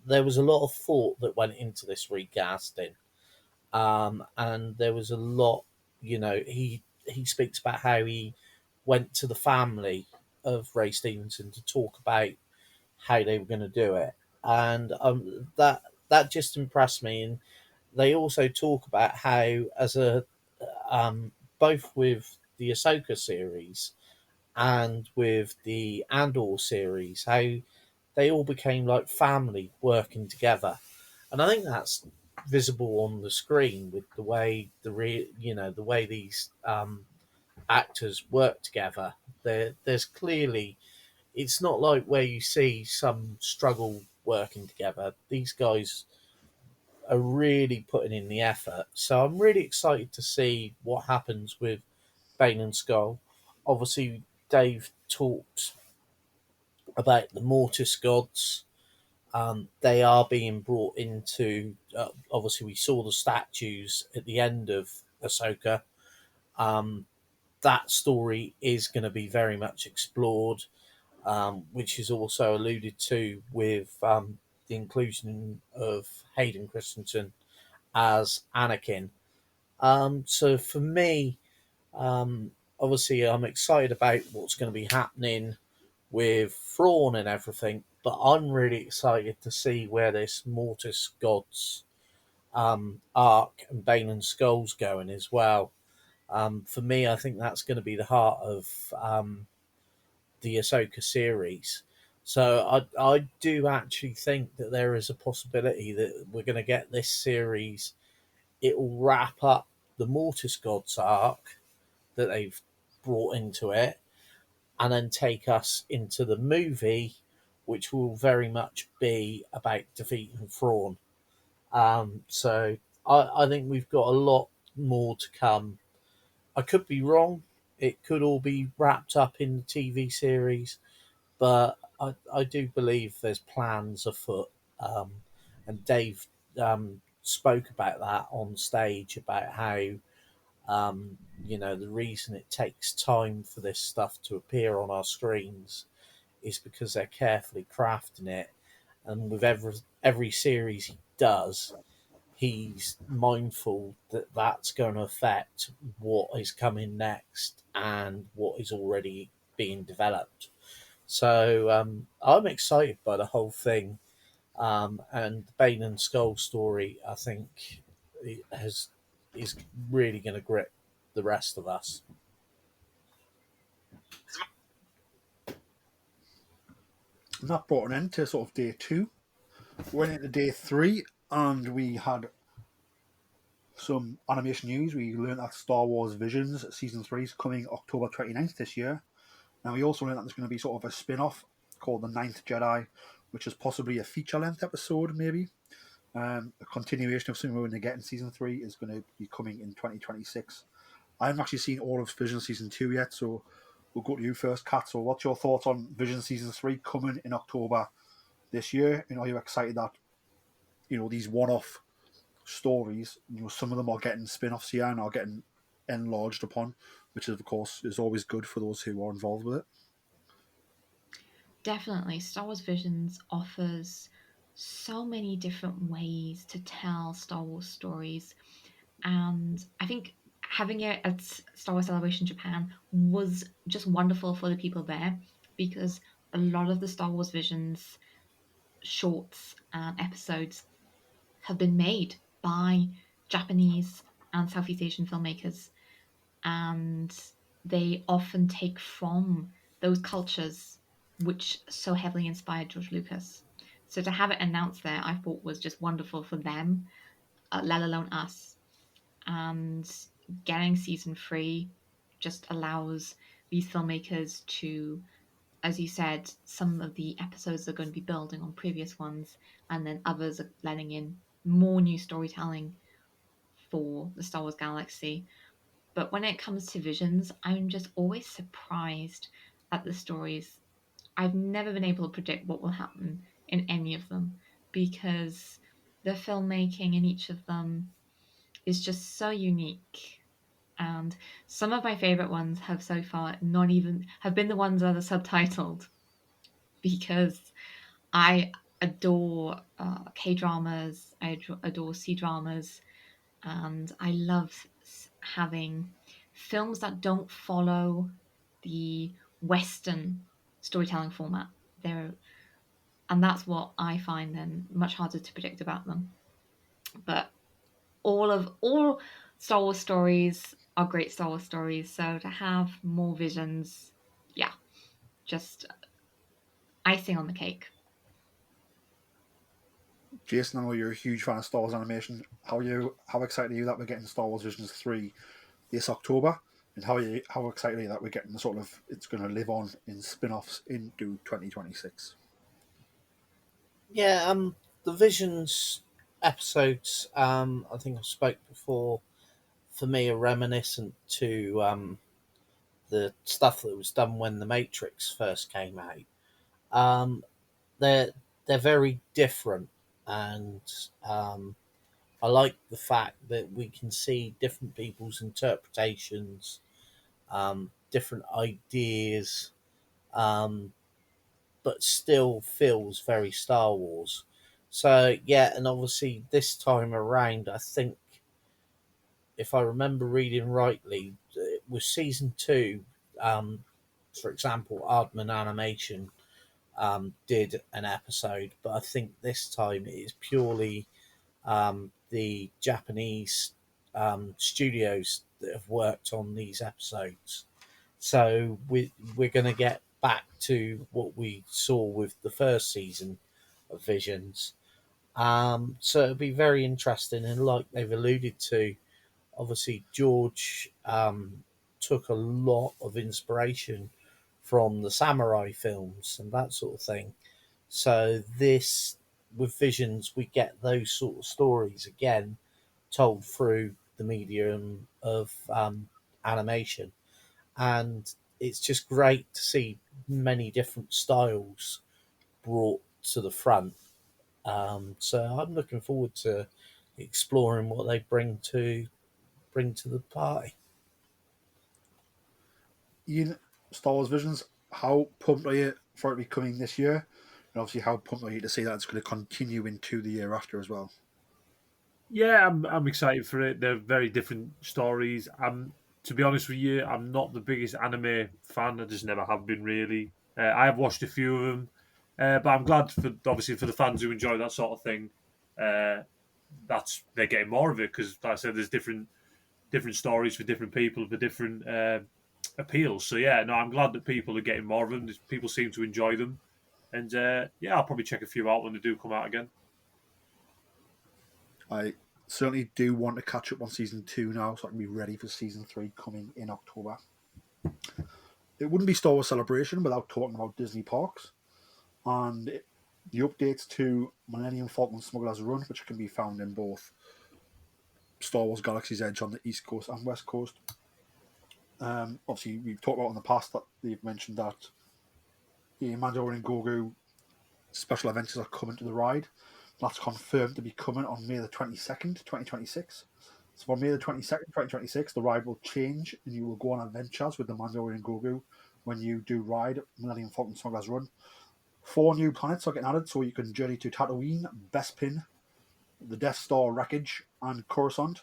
there was a lot of thought that went into this recasting, and there was a lot. He speaks about how he went to the family of Ray Stevenson to talk about how they were going to do it, and that just impressed me. And they also talk about how, as a both with the Ahsoka series and with the Andor series, how they all became like family working together, and I think that's visible on the screen with the way the way these actors work together. There's clearly, it's not like where you see some struggle working together. These guys are really putting in the effort. So I'm really excited to see what happens with Bane and Skull. Obviously, Dave talked about the Mortis gods. They are being brought into. Obviously, we saw the statues at the end of Ahsoka. Um, that story is going to be very much explored, which is also alluded to with the inclusion of Hayden Christensen as Anakin. So for me, obviously, I'm excited about what's going to be happening with Thrawn and everything, but I'm really excited to see where this Mortis Gods arc and Bane and Skull's going as well. For me, I think that's going to be the heart of the Ahsoka series. So I do actually think that there is a possibility that we're going to get this series. It will wrap up the Mortis Gods arc that they've brought into it, and then take us into the movie, which will very much be about defeating Thrawn. So I think we've got a lot more to come. I could be wrong. It could all be wrapped up in the TV series, but I do believe there's plans afoot. And Dave spoke about that on stage about how the reason it takes time for this stuff to appear on our screens is because they're carefully crafting it, and with every series he does, he's mindful that that's going to affect what is coming next and what is already being developed. So I'm excited by the whole thing, and the Bane and Skull story, I think, is really going to grip the rest of us. And that brought an end to sort of day 2. Went into day 3, and we had some animation news. We learned that Star Wars Visions Season 3 is coming October 29th this year. And we also learned that there's going to be sort of a spin-off called The Ninth Jedi, which is possibly a feature-length episode, maybe. A continuation of something we're going to get in Season 3 is going to be coming in 2026. I haven't actually seen all of Vision Season 2 yet, so we'll go to you first, Kat. So what's your thoughts on Vision Season 3 coming in October this year? Are you excited that, these one-off stories, some of them are getting spin-offs here and are getting enlarged upon, which of course is always good for those who are involved with it? Definitely, Star Wars Visions offers so many different ways to tell Star Wars stories, and I think having it at Star Wars Celebration Japan was just wonderful for the people there, because a lot of the Star Wars Visions shorts and episodes have been made by Japanese and Southeast Asian filmmakers, and they often take from those cultures which so heavily inspired George Lucas. So to have it announced there, I thought was just wonderful for them, let alone us. And getting season 3 just allows these filmmakers to, as you said, some of the episodes are going to be building on previous ones, and then others are letting in more new storytelling for the Star Wars galaxy. But when it comes to Visions, I'm just always surprised at the stories. I've never been able to predict what will happen in any of them, because the filmmaking in each of them is just so unique. And some of my favorite ones have so far not even have been the ones that are subtitled, because I adore K dramas, I adore C dramas, and I love having films that don't follow the Western storytelling format. And that's what I find then much harder to predict about them. But all Star Wars stories are great Star Wars stories. So to have more visions, yeah, just icing on the cake. Jason, I know you're a huge fan of Star Wars animation. How excited are you that we're getting Star Wars Visions 3 this October? And how excited are you that we're getting it's going to live on in spin-offs into 2026? Yeah, the Visions episodes, I think I spoke before, for me are reminiscent to the stuff that was done when The Matrix first came out. Um, they're they're very different, and I like the fact that we can see different people's interpretations, different ideas, um, but still feels very Star Wars. So yeah, and obviously this time around, I think if I remember reading rightly, with season 2, um, for example, Aardman Animation did an episode, but I think this time it is purely the Japanese studios that have worked on these episodes. So we're going to get back to what we saw with the first season of Visions. So it'll be very interesting, and like they've alluded to, obviously George took a lot of inspiration from the samurai films and that sort of thing. So this, with Visions, we get those sort of stories again told through the medium of animation, and it's just great to see many different styles brought to the front. So I'm looking forward to exploring what they bring to the party. Ian, Star Wars Visions, how pumped are you for it to be coming this year? And obviously, how pumped are you to see that it's going to continue into the year after as well? Yeah, I'm excited for it. They're very different stories. To be honest with you, I'm not the biggest anime fan. I just never have been really. I have watched a few of them, but I'm glad for obviously for the fans who enjoy that sort of thing. Uh, that's they're getting more of it because, like I said, there's different stories for different people for different appeals. So yeah, no, I'm glad that people are getting more of them. People seem to enjoy them, and yeah, I'll probably check a few out when they do come out again. I certainly do want to catch up on season 2 now, so I can be ready for season 3 coming in October. It wouldn't be Star Wars Celebration without talking about Disney parks and the updates to Millennium Falcon Smugglers Run, which can be found in both Star Wars Galaxy's Edge on the East Coast and West Coast. Obviously, we've talked about in the past that they've mentioned that the Mandalorian and Grogu special adventures are coming to the ride. That's confirmed to be coming on May the 22nd, 2026. So on May the 22nd, 2026, the ride will change and you will go on adventures with the Mandalorian and Grogu when you do ride Millennium Falcon Smugglers Run. 4 new planets are getting added, so you can journey to Tatooine, Bespin, the Death Star wreckage, and Coruscant.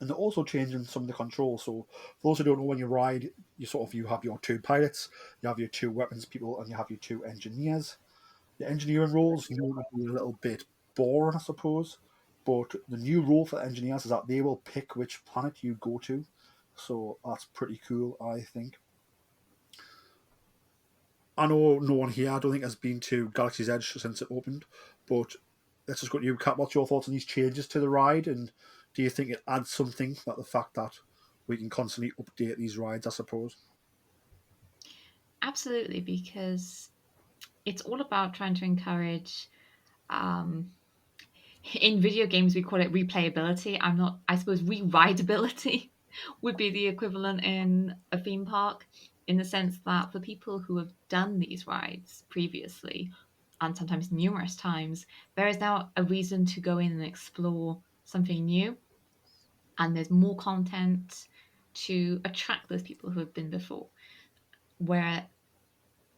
And they're also changing some of the controls. So for those who don't know, when you ride, you have your 2 pilots, you have your 2 weapons people, and you have your 2 engineers. The engineering roles will be a little bit boring, I suppose. But the new rule for engineers is that they will pick which planet you go to. So that's pretty cool, I think. I know no one here, I don't think, has been to Galaxy's Edge since it opened, but let's just go to you, Kat. What's your thoughts on these changes to the ride, and do you think it adds something, that the fact that we can constantly update these rides, I suppose? Absolutely, because it's all about trying to encourage. In video games, we call it replayability. I suppose re-rideability would be the equivalent in a theme park, in the sense that for people who have done these rides previously, and sometimes numerous times, there is now a reason to go in and explore something new. And there's more content to attract those people who have been before. Whereas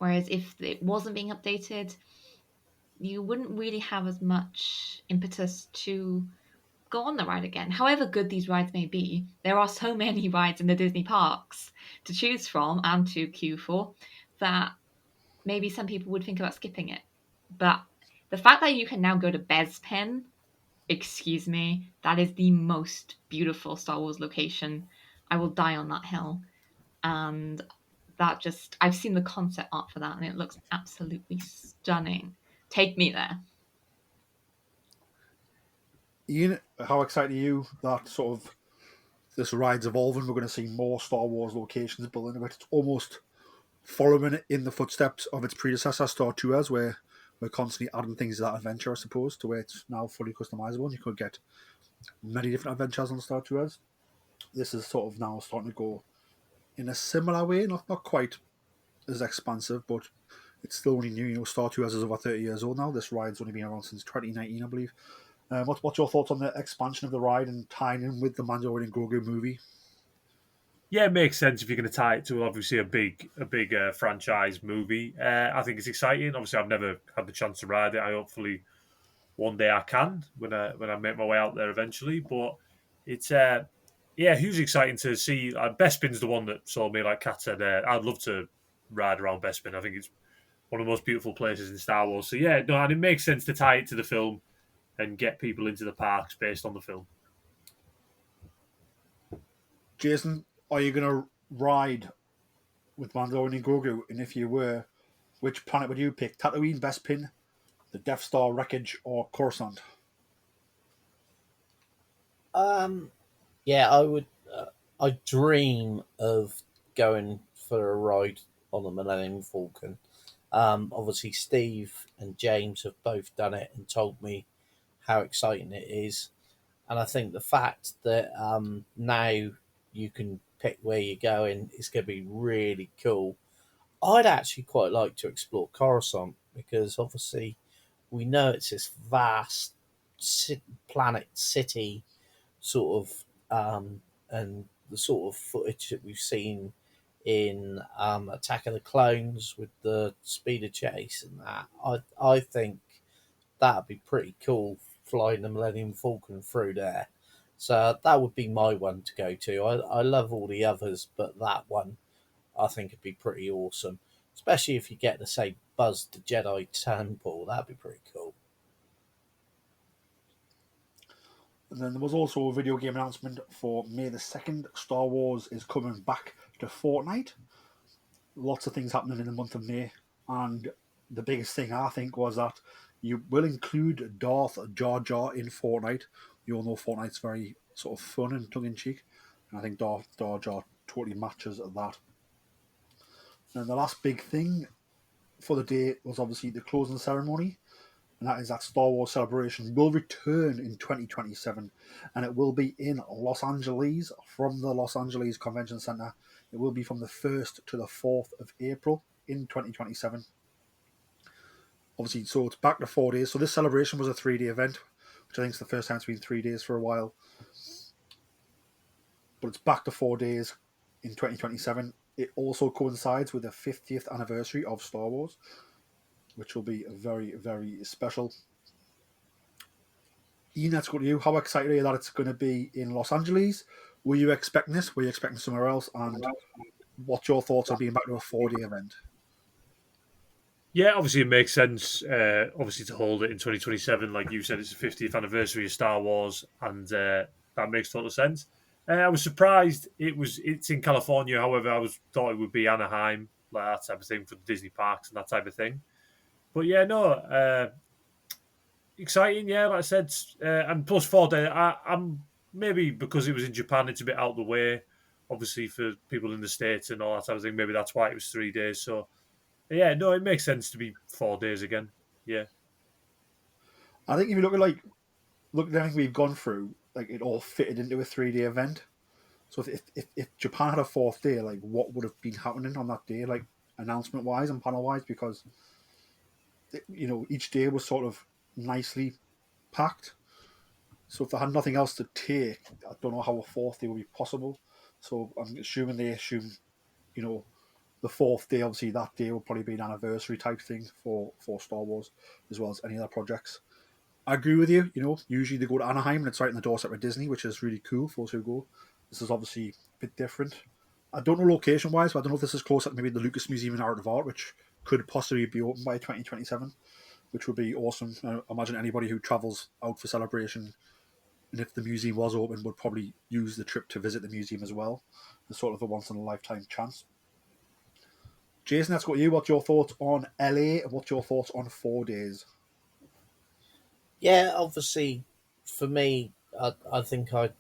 if it wasn't being updated, you wouldn't really have as much impetus to go on the ride again. However good these rides may be, there are so many rides in the Disney parks to choose from and to queue for that maybe some people would think about skipping it. But the fact that you can now go to Bespin, excuse me, that is the most beautiful Star Wars location. I will die on that hill. And I've seen the concept art for that and it looks absolutely stunning. Take me there. Ian, how excited are you that sort of this ride's evolving? We're going to see more Star Wars locations building it. It's almost following in the footsteps of its predecessor, Star Tours, where we're constantly adding things to that adventure, I suppose, to where it's now fully customizable and you could get many different adventures on Star Tours. This is sort of now starting to go in a similar way, not quite as expansive, but it's still only new. You know, Star Tours is over 30 years old now. This ride's only been around since 2019, I believe. What's your thoughts on the expansion of the ride and tying in with the Mandalorian and Grogu movie? Yeah, it makes sense if you're going to tie it to obviously a big franchise movie. I think it's exciting. Obviously, I've never had the chance to ride it. I hopefully one day I can when I make my way out there eventually. But it's hugely exciting to see. Bespin's the one that sold me. Like Kat said, I'd love to ride around Bespin. I think it's one of the most beautiful places in Star Wars. So yeah, no, and it makes sense to tie it to the film and get people into the parks based on the film. Jason, are you going to ride with Mandalorian and Grogu? And if you were, which planet would you pick? Tatooine, Bespin, the Death Star wreckage, or Coruscant? Yeah, I would. I dream of going for a ride on the Millennium Falcon. Obviously, Steve and James have both done it and told me how exciting it is. And I think the fact that now you can pick where you're going is going to be really cool. I'd actually quite like to explore Coruscant because obviously we know it's this vast planet city sort of, and the sort of footage that we've seen in Attack of the Clones with the speeder chase and that. I think that'd be pretty cool flying the Millennium Falcon through there. So that would be my one to go to. I love all the others, but that one I think would be pretty awesome. Especially if you get to say Buzz the Jedi Temple, that'd be pretty cool. And then there was also a video game announcement for May the 2nd. Star Wars is coming back to Fortnite. Lots of things happening in the month of May. And the biggest thing, I think, was that you will include Darth Jar Jar in Fortnite. You all know Fortnite's very sort of fun and tongue-in-cheek. And I think Darth Jar Jar totally matches that. And the last big thing for the day was obviously the closing ceremony. And that is that Star Wars Celebration will return in 2027, and it will be in Los Angeles from the Los Angeles Convention Center. It will be from the 1st to the 4th of April in 2027. Obviously, so it's back to 4 days. So this celebration was a 3-day event, which I think is the first time it's been 3 days for a while. But it's back to 4 days in 2027. It also coincides with the 50th anniversary of Star Wars, which will be very, very special. Ian, let's go to you. How excited are you that it's going to be in Los Angeles? Were you expecting this? Were you expecting somewhere else? And what's your thoughts on being back to a 4-day event? Yeah, obviously it makes sense. Obviously to hold it in 2027, like you said, it's the 50th anniversary of Star Wars, and that makes total sense. I was surprised it's in California. However, thought it would be Anaheim, like that type of thing for the Disney parks and that type of thing. But yeah, no, exciting. Yeah, like I said, and plus 4 days. I'm maybe because it was in Japan, it's a bit out of the way. Obviously, for people in the States and all that type of thing, maybe that's why it was 3 days. So yeah, no, it makes sense to be 4 days again. Yeah. I think if you look at everything we've gone through, like it all fitted into a 3-day event. So if Japan had a fourth day, like what would have been happening on that day, like announcement wise and panel wise, because each day was sort of nicely packed. So if they had nothing else to take, I don't know how a fourth day would be possible. So I'm assuming they assume, the fourth day, obviously that day will probably be an anniversary type thing for Star Wars, as well as any other projects. I agree with you. Usually they go to Anaheim and it's right in the doorstep of Disney, which is really cool for us who go. This is obviously a bit different. I don't know location wise, but I don't know if this is closer to maybe the Lucas Museum in Art of Art, which could possibly be open by 2027, which would be awesome. I imagine anybody who travels out for celebration, and if the museum was open, would probably use the trip to visit the museum as well. It's sort of a once in a lifetime chance. Jason, let's go to you. What's your thoughts on LA and what's your thoughts on 4 days? Yeah, obviously, for me, I think I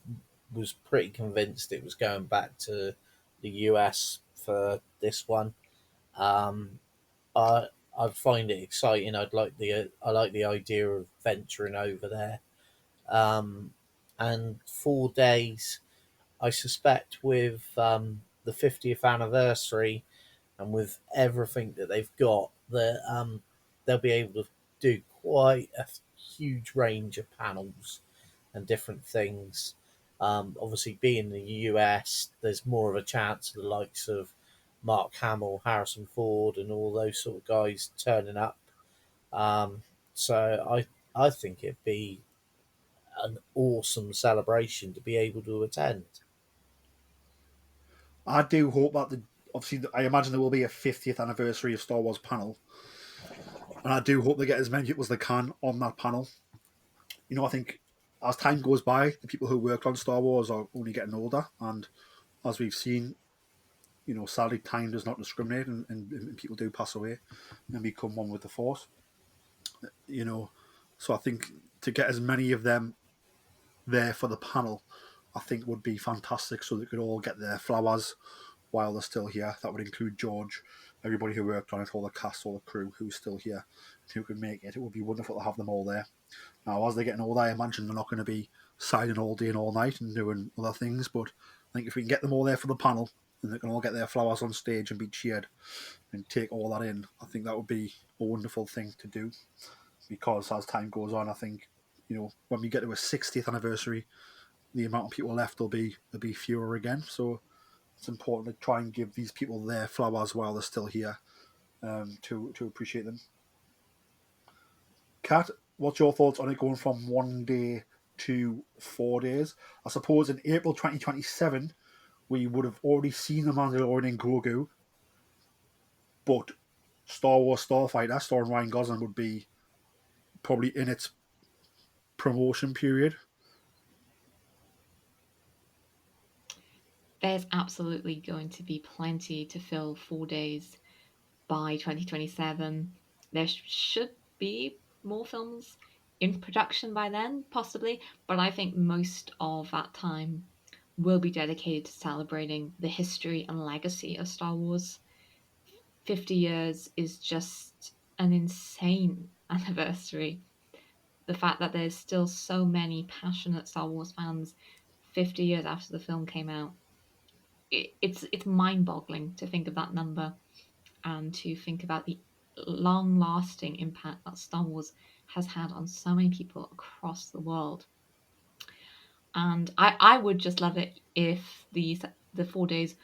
was pretty convinced it was going back to the US for this one. Um, I I find it exciting. I like the idea of venturing over there. Um, and 4 days, I suspect, with the 50th anniversary and with everything that they've got, that they'll be able to do quite a huge range of panels and different things. Obviously, being in the US, there's more of a chance of the likes of Mark Hamill, Harrison Ford, and all those sort of guys turning up. Um, so I think it'd be an awesome celebration to be able to attend. I do hope that obviously I imagine there will be a 50th anniversary of Star Wars panel, and I do hope they get as many people as they can on that panel. I think as time goes by, the people who worked on Star Wars are only getting older, and as we've seen, sadly, time does not discriminate, and people do pass away and become one with the Force. So I think to get as many of them there for the panel, I think would be fantastic, so they could all get their flowers while they're still here. That would include George, everybody who worked on it, all the cast, all the crew who's still here, who could make it. It would be wonderful to have them all there. Now, as they're getting older, I imagine they're not going to be signing all day and all night and doing other things, but I think if we can get them all there for the panel, and they can all get their flowers on stage and be cheered and take all that in, I think that would be a wonderful thing to do. Because as time goes on, I think, when we get to a 60th anniversary, the amount of people left will be fewer again. So it's important to try and give these people their flowers while they're still here, to appreciate them. Kat, what's your thoughts on it going from 1 day to 4 days? I suppose in April 2027, we would have already seen the Mandalorian and Grogu, but Star Wars Starfighter, starring Ryan Gosling, would be probably in its promotion period. There's absolutely going to be plenty to fill 4 days by 2027. There should be more films in production by then, possibly, but I think most of that time will be dedicated to celebrating the history and legacy of Star Wars. 50 years is just an insane anniversary. The fact that there's still so many passionate Star Wars fans 50 years after the film came out, it's mind-boggling to think of that number and to think about the long-lasting impact that Star Wars has had on so many people across the world. And I would just love it if the 4 days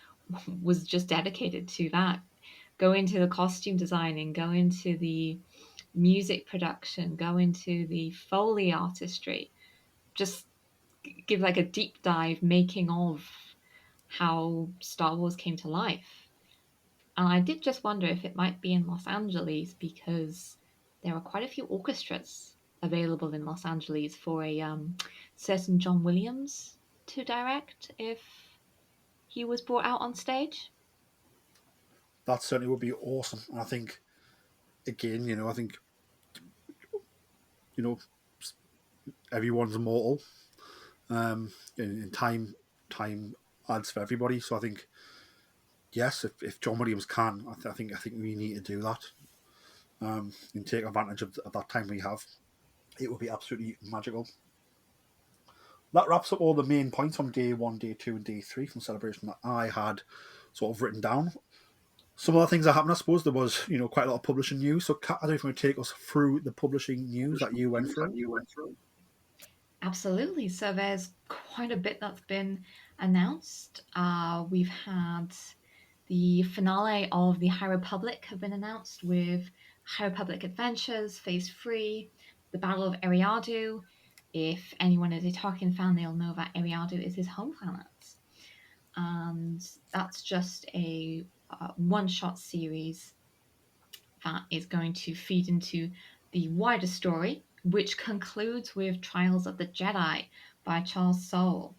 was just dedicated to that. Go into the costume designing, go into the music production, go into the Foley artistry. Just give like a deep dive making of how Star Wars came to life. And I did just wonder if it might be in Los Angeles because there are quite a few orchestras available in Los Angeles for a certain John Williams to direct if he was brought out on stage? That certainly would be awesome. And I think, again, I think, you know, everyone's immortal. In time adds for everybody. So I think, yes, if John Williams can, I think we need to do that. And take advantage of that time we have. It would be absolutely magical. That wraps up all the main points on day 1, day 2, and day 3 from Celebration that I had sort of written down. Some of the things that happened, I suppose, there was quite a lot of publishing news. So, Kat, I don't know if you want to take us through the publishing news that you went through. Absolutely. So there's quite a bit that's been announced. We've had the finale of the High Republic have been announced with High Republic Adventures Phase 3, the Battle of Eriadu. If anyone is a Tolkien fan, they'll know that Eriadu is his home planet. And that's just a one-shot series that is going to feed into the wider story, which concludes with Trials of the Jedi by Charles Soule.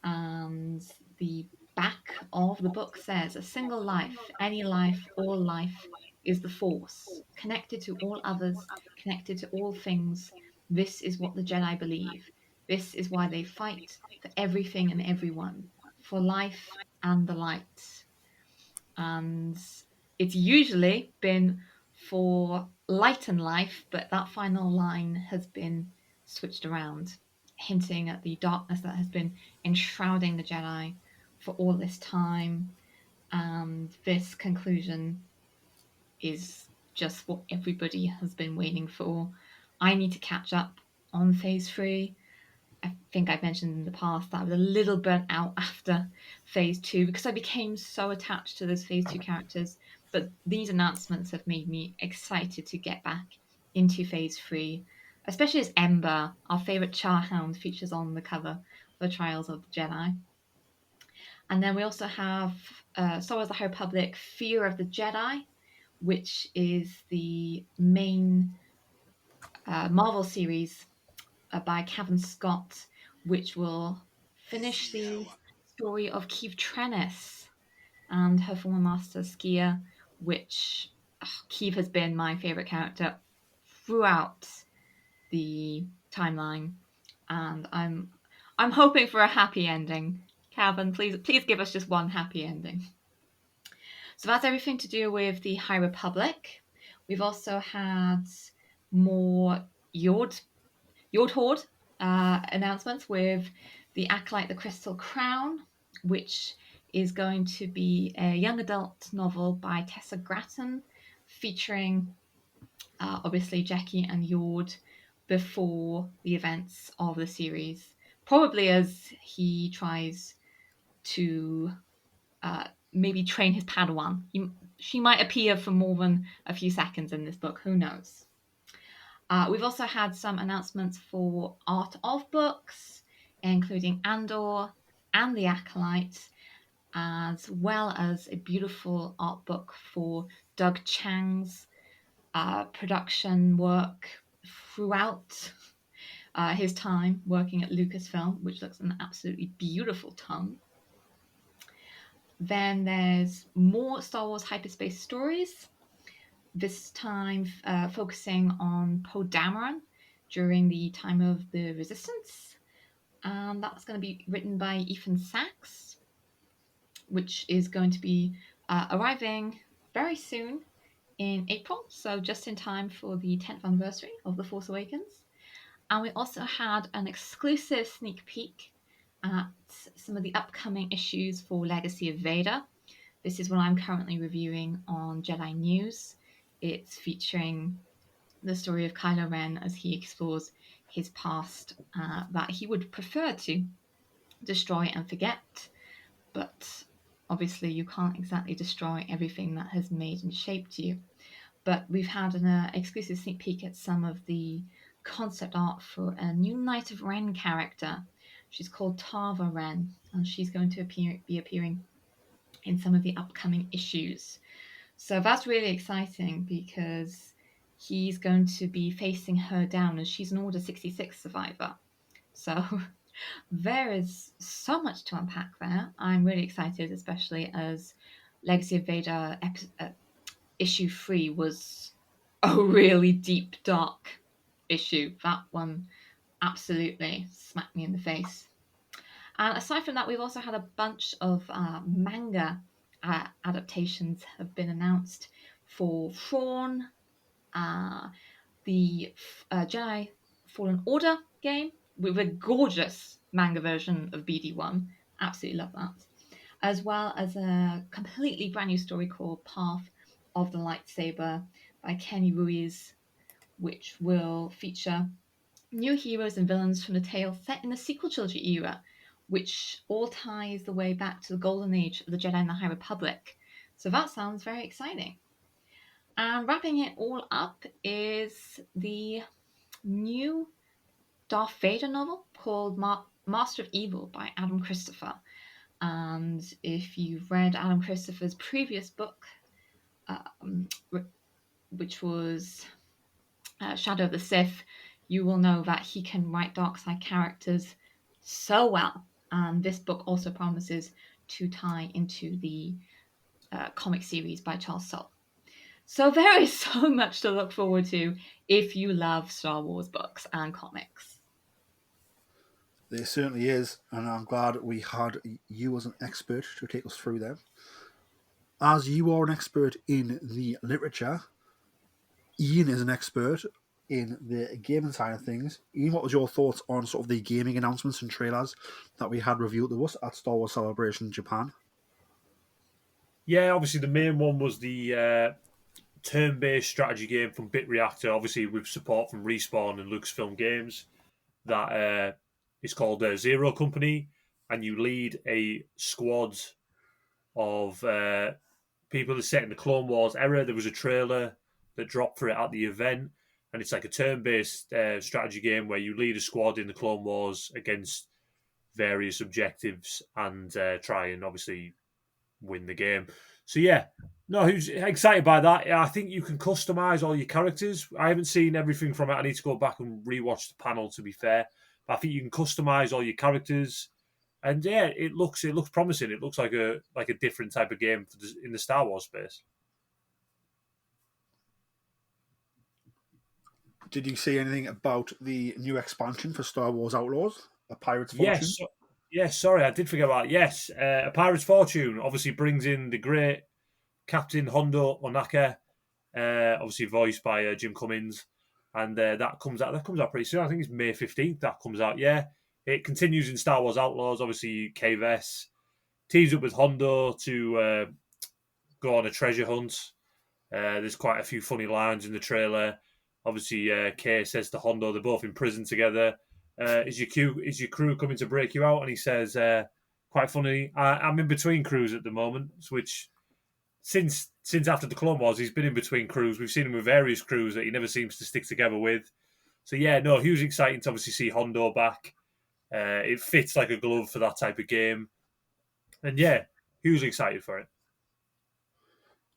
And the back of the book says, a single life, any life, all life is the Force, connected to all others, connected to all things. This is what the Jedi believe. This is why they fight for everything and everyone, for life and the light. And it's usually been for light and life, but that final line has been switched around, hinting at the darkness that has been enshrouding the Jedi for all this time. And this conclusion is just what everybody has been waiting for. I need to catch up on Phase 3. I think I've mentioned in the past that I was a little burnt out after Phase 2 because I became so attached to those Phase 2 characters. But these announcements have made me excited to get back into Phase 3, especially as Ember, our favourite Charhound, features on the cover for Trials of the Jedi. And then we also have Star Wars: The High Republic, Fear of the Jedi, which is the main Marvel series by Cavan Scott, which will finish the story of Keeve Trennis and her former master Skia, which Keeve has been my favourite character throughout the timeline, and I'm hoping for a happy ending. Cavan, please give us just one happy ending. So that's everything to do with the High Republic. We've also had more Yord Horde announcements with the Acolyte, the Crystal Crown, which is going to be a young adult novel by Tessa Grattan, featuring obviously Jackie and Yord before the events of the series, probably as he tries to maybe train his Padawan. She might appear for more than a few seconds in this book, who knows? We've also had some announcements for art of books, including Andor and The Acolyte, as well as a beautiful art book for Doug Chang's production work throughout his time working at Lucasfilm, which looks an absolutely beautiful tome. Then there's more Star Wars hyperspace stories, this time focusing on Poe Dameron during the time of the Resistance. And that's going to be written by Ethan Sachs, which is going to be arriving very soon in April, so just in time for the 10th anniversary of The Force Awakens. And we also had an exclusive sneak peek at some of the upcoming issues for Legacy of Vader. This is what I'm currently reviewing on Jedi News. It's featuring the story of Kylo Ren as he explores his past that he would prefer to destroy and forget. But obviously you can't exactly destroy everything that has made and shaped you. But we've had an exclusive sneak peek at some of the concept art for a new Knight of Ren character. She's called Tava Ren, and she's going to be appearing in some of the upcoming issues. So that's really exciting because he's going to be facing her down, and she's an Order 66 survivor. So There is so much to unpack there. I'm really excited, especially as Legacy of Vader issue 3 was a really deep, dark issue. That one absolutely smacked me in the face. And aside from that, we've also had a bunch of manga adaptations have been announced for Thrawn, the Jedi Fallen Order game with a gorgeous manga version of BD1. Absolutely love that. As well as a completely brand new story called Path of the Lightsaber by Kenny Ruiz, which will feature new heroes and villains from the tale set in the sequel trilogy era, which all ties the way back to the golden age of the Jedi and the High Republic. So that sounds very exciting. And wrapping it all up is the new Darth Vader novel called Master of Evil by Adam Christopher. And if you've read Adam Christopher's previous book, which was Shadow of the Sith, you will know that he can write dark side characters so well. And this book also promises to tie into the comic series by Charles Soule. So there is so much to look forward to if you love Star Wars books and comics. There certainly is, and I'm glad we had you as an expert to take us through them. As you are an expert in the literature, Ian is an expert in the gaming side of things. Ian, what was your thoughts on sort of the gaming announcements and trailers that we had revealed to us at Star Wars Celebration Japan? Yeah, obviously the main one was the turn-based strategy game from Bit Reactor, obviously with support from Respawn and Lucasfilm Games. That is called Zero Company, and you lead a squad of people that are set in the Clone Wars era. There was a trailer that dropped for it at the event, and it's like a turn-based strategy game where you lead a squad in the Clone Wars against various objectives and try and obviously win the game. So yeah, no, who's excited by that? I think you can customize all your characters. I haven't seen everything from it. I need to go back and rewatch the panel, to be fair. But I think you can customize all your characters, and yeah, it looks promising. It looks like a different type of game in the Star Wars space. Did you see anything about the new expansion for Star Wars Outlaws, A Pirate's Fortune? Yes, sorry, I did forget about it. Yes, A Pirate's Fortune obviously brings in the great Captain Hondo Onaka, obviously voiced by Jim Cummings, and that comes out pretty soon. I think it's May 15th that comes out. Yeah, it continues in Star Wars Outlaws. Obviously, Kay Vess teams up with Hondo to go on a treasure hunt. There's quite a few funny lines in the trailer. Obviously, Kay says to Hondo, they're both in prison together. Is your crew coming to break you out? And he says, quite funny, I'm in between crews at the moment, which since after the Clone Wars, he's been in between crews. We've seen him with various crews that he never seems to stick together with. So yeah, no, huge exciting to obviously see Hondo back. It fits like a glove for that type of game. And yeah, hugely excited for it.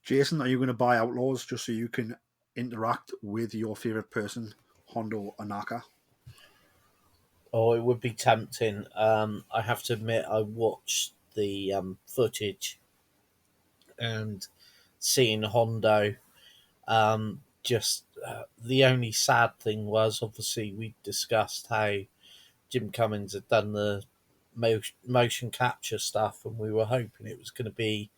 Jason, are you going to buy Outlaws just so you can interact with your favourite person, Hondo Onaka? Oh, it would be tempting. I have to admit, I watched the footage and seeing Hondo. The only sad thing was, obviously, we discussed how Jim Cummings had done the motion capture stuff, and we were hoping it was going to be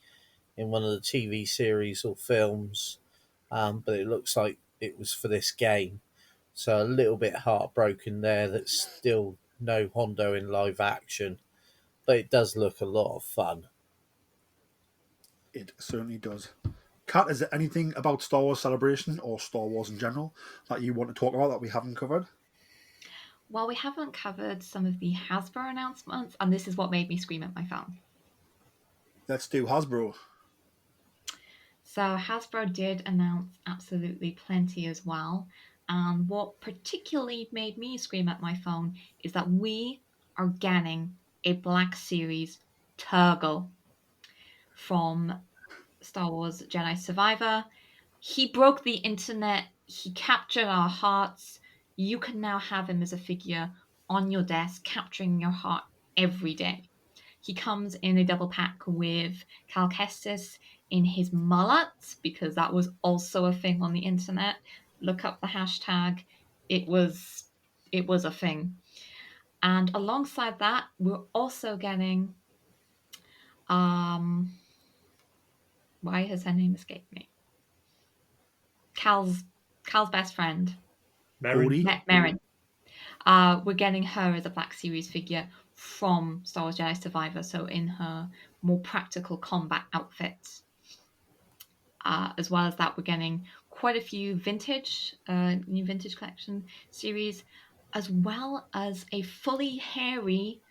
in one of the TV series or films, but it looks like it was for this game. So a little bit heartbroken there that still no Hondo in live action, but it does look a lot of fun. It certainly does. Kat, is there anything about Star Wars Celebration or Star Wars in general that you want to talk about that we haven't covered? Well, we haven't covered some of the Hasbro announcements, and this is what made me scream at my phone. Let's do Hasbro. So Hasbro did announce absolutely plenty as well. And what particularly made me scream at my phone is that we are getting a Black Series Turgle from Star Wars Jedi Survivor. He broke the internet. He captured our hearts. You can now have him as a figure on your desk, capturing your heart every day. He comes in a double pack with Cal Kestis in his mullet, because that was also a thing on the internet. Look up the hashtag. It was a thing. And alongside that, we're also getting why has her name escaped me? Cal's best friend, Merrin. Merrin. We're getting her as a Black Series figure from Star Wars Jedi Survivor, so in her more practical combat outfit. As well as that, we're getting quite a few new vintage collection series, as well as a fully hairy,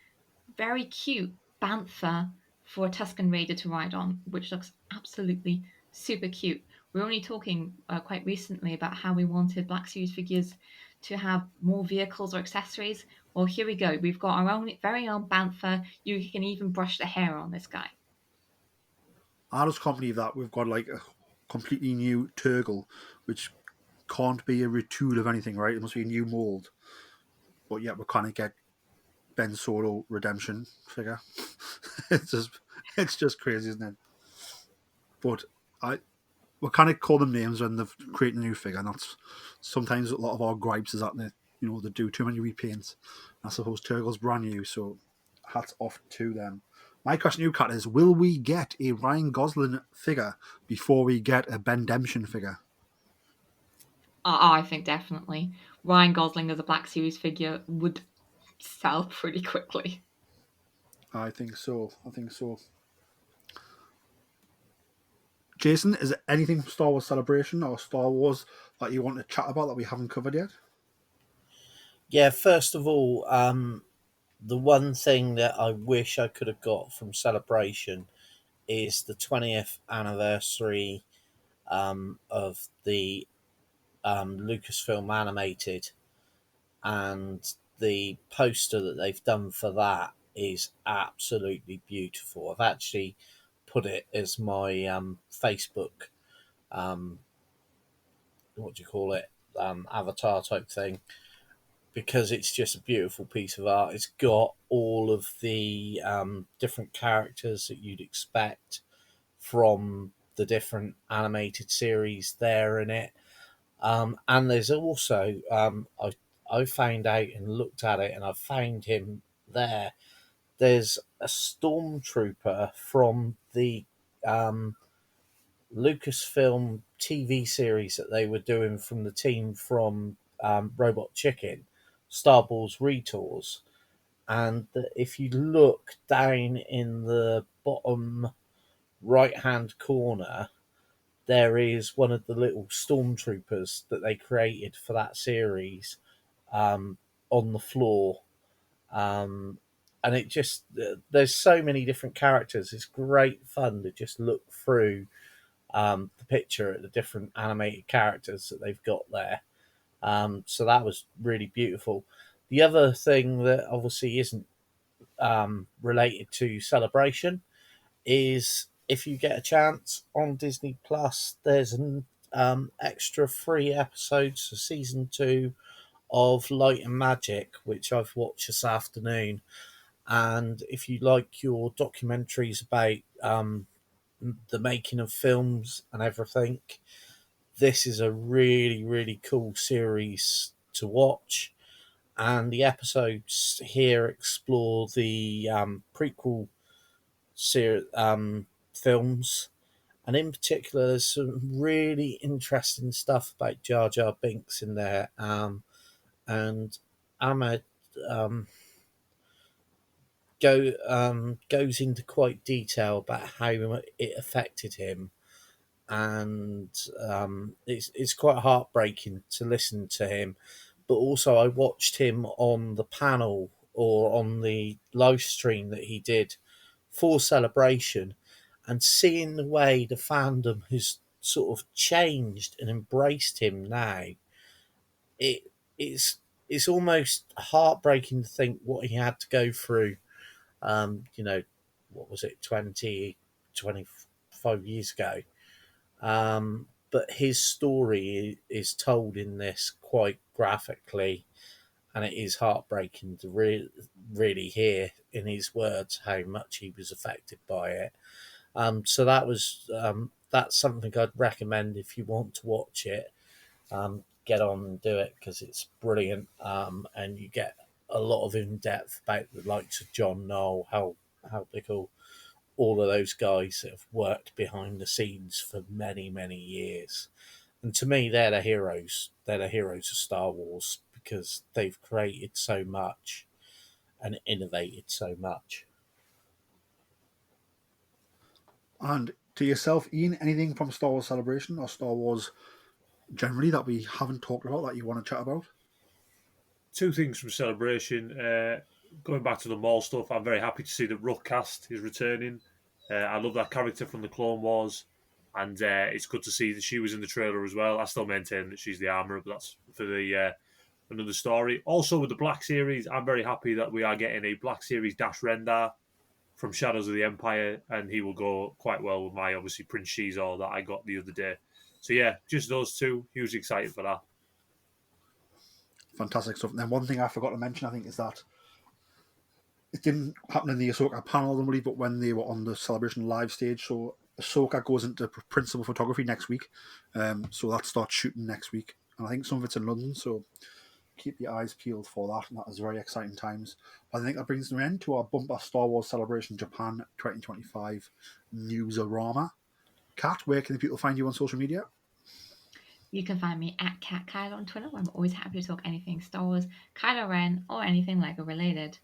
very cute Bantha for a Tusken Raider to ride on, which looks absolutely super cute. We were only talking quite recently about how we wanted Black Series figures to have more vehicles or accessories. Well, here we go. We've got our own very own Bantha. You can even brush the hair on this guy. I just can't believe that we've got like a completely new Turgle, which can't be a retool of anything, right? It must be a new mold. But yeah, we kind of get Ben Solo redemption figure. it's just crazy, isn't it? But we kind of call them names when they've created a new figure, and that's sometimes a lot of our gripes is that they do too many repaints. I suppose Turgle's brand new, so hats off to them. My question to you, Kat, is will we get a Ryan Gosling figure before we get a Ben Demption figure? I think definitely. Ryan Gosling as a Black Series figure would sell pretty quickly. I think so. Jason, is there anything from Star Wars Celebration or Star Wars that you want to chat about that we haven't covered yet? Yeah, first of all, the one thing that I wish I could have got from Celebration is the 20th anniversary of the Lucasfilm animated, and the poster that they've done for that is absolutely beautiful. I've actually put it as my Facebook, what do you call it, avatar type thing, because it's just a beautiful piece of art. It's got all of the different characters that you'd expect from the different animated series there in it. And there's also, I found out and looked at it, and I found him there. There's a stormtrooper from the Lucasfilm TV series that they were doing from the team from Robot Chicken, Star Wars Retours. And if you look down in the bottom right hand corner, there is one of the little stormtroopers that they created for that series on the floor. And it just, there's so many different characters. It's great fun to just look through the picture at the different animated characters that they've got there. So that was really beautiful. The other thing that obviously isn't related to Celebration is, if you get a chance on Disney Plus, there's an extra 3 episodes for season 2 of Light and Magic, which I've watched this afternoon. And if you like your documentaries about the making of films and everything, this is a really, really cool series to watch. And the episodes here explore the prequel films, and in particular, there's some really interesting stuff about Jar Jar Binks in there, and Ahmed goes into quite detail about how it affected him, and it's quite heartbreaking to listen to him. But also, I watched him on the panel or on the live stream that he did for Celebration, and seeing the way the fandom has sort of changed and embraced him now, it's almost heartbreaking to think what he had to go through. What was it, 25 years ago? But his story is told in this quite graphically, and it is heartbreaking to really hear in his words how much he was affected by it. So that's something I'd recommend if you want to watch it. Get on and do it because it's brilliant, and you get a lot of in depth about the likes of John Knoll, how big all of those guys that have worked behind the scenes for many years. And to me, they're the heroes. They're the heroes of Star Wars because they've created so much and innovated so much. And to yourself, Ian, anything from Star Wars Celebration or Star Wars generally that we haven't talked about that you want to chat about? Two things from Celebration. Going back to the Maul stuff, I'm very happy to see that Rookcast is returning. I love that character from the Clone Wars, and it's good to see that she was in the trailer as well. I still maintain that she's the armorer, but that's for the another story. Also, with the Black Series, I'm very happy that we are getting a Black Series Dash Rendar from Shadows of the Empire, and he will go quite well with my, obviously, Prince Shizor that I got the other day. So yeah, just those two. Hugely excited for that. Fantastic stuff. And then one thing I forgot to mention, I think, is that it didn't happen in the Ahsoka panel, I don't believe, but when they were on the Celebration live stage. So Ahsoka goes into principal photography next week. So that starts shooting next week. And I think some of it's in London, so keep your eyes peeled for that. And that is very exciting times. But I think that brings an end to our bumper Star Wars Celebration Japan 2025 Newsarama. Kat, where can the people find you on social media? You can find me at Cat Kyle on Twitter, where I'm always happy to talk anything Star Wars, Kylo Ren, or anything LEGO related.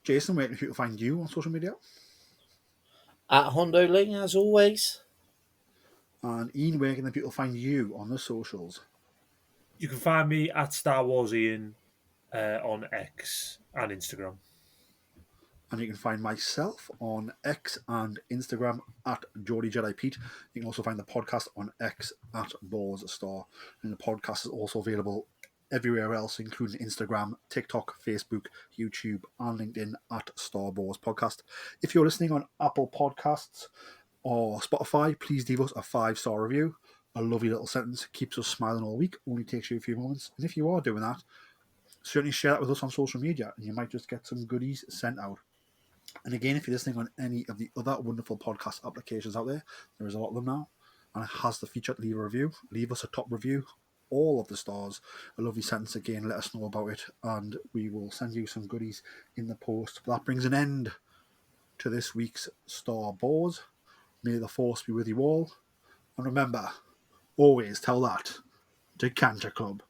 Jason, where can people find you on social media? At Hondo Ling, as always. And Ian, where can the people find you on the socials? You can find me at Star Wars Ian on X and Instagram. And you can find myself on X and Instagram at Geordie Jedi Pete. You can also find the podcast on X at Balls Star. And the podcast is also available everywhere else, including Instagram, TikTok, Facebook, YouTube, and LinkedIn at Star Wars Podcast. If you're listening on Apple Podcasts or Spotify, please leave us a 5-star review. A lovely little sentence, keeps us smiling all week, only takes you a few moments. And if you are doing that, certainly share that with us on social media, and you might just get some goodies sent out. And again, if you're listening on any of the other wonderful podcast applications out there, there is a lot of them now, and it has the feature to leave a review. Leave us a top review, all of the stars, a lovely sentence again, let us know about it, and we will send you some goodies in the post. But that brings an end to this week's Star Wars. May the Force be with you all, and remember, always tell that to Canter Club.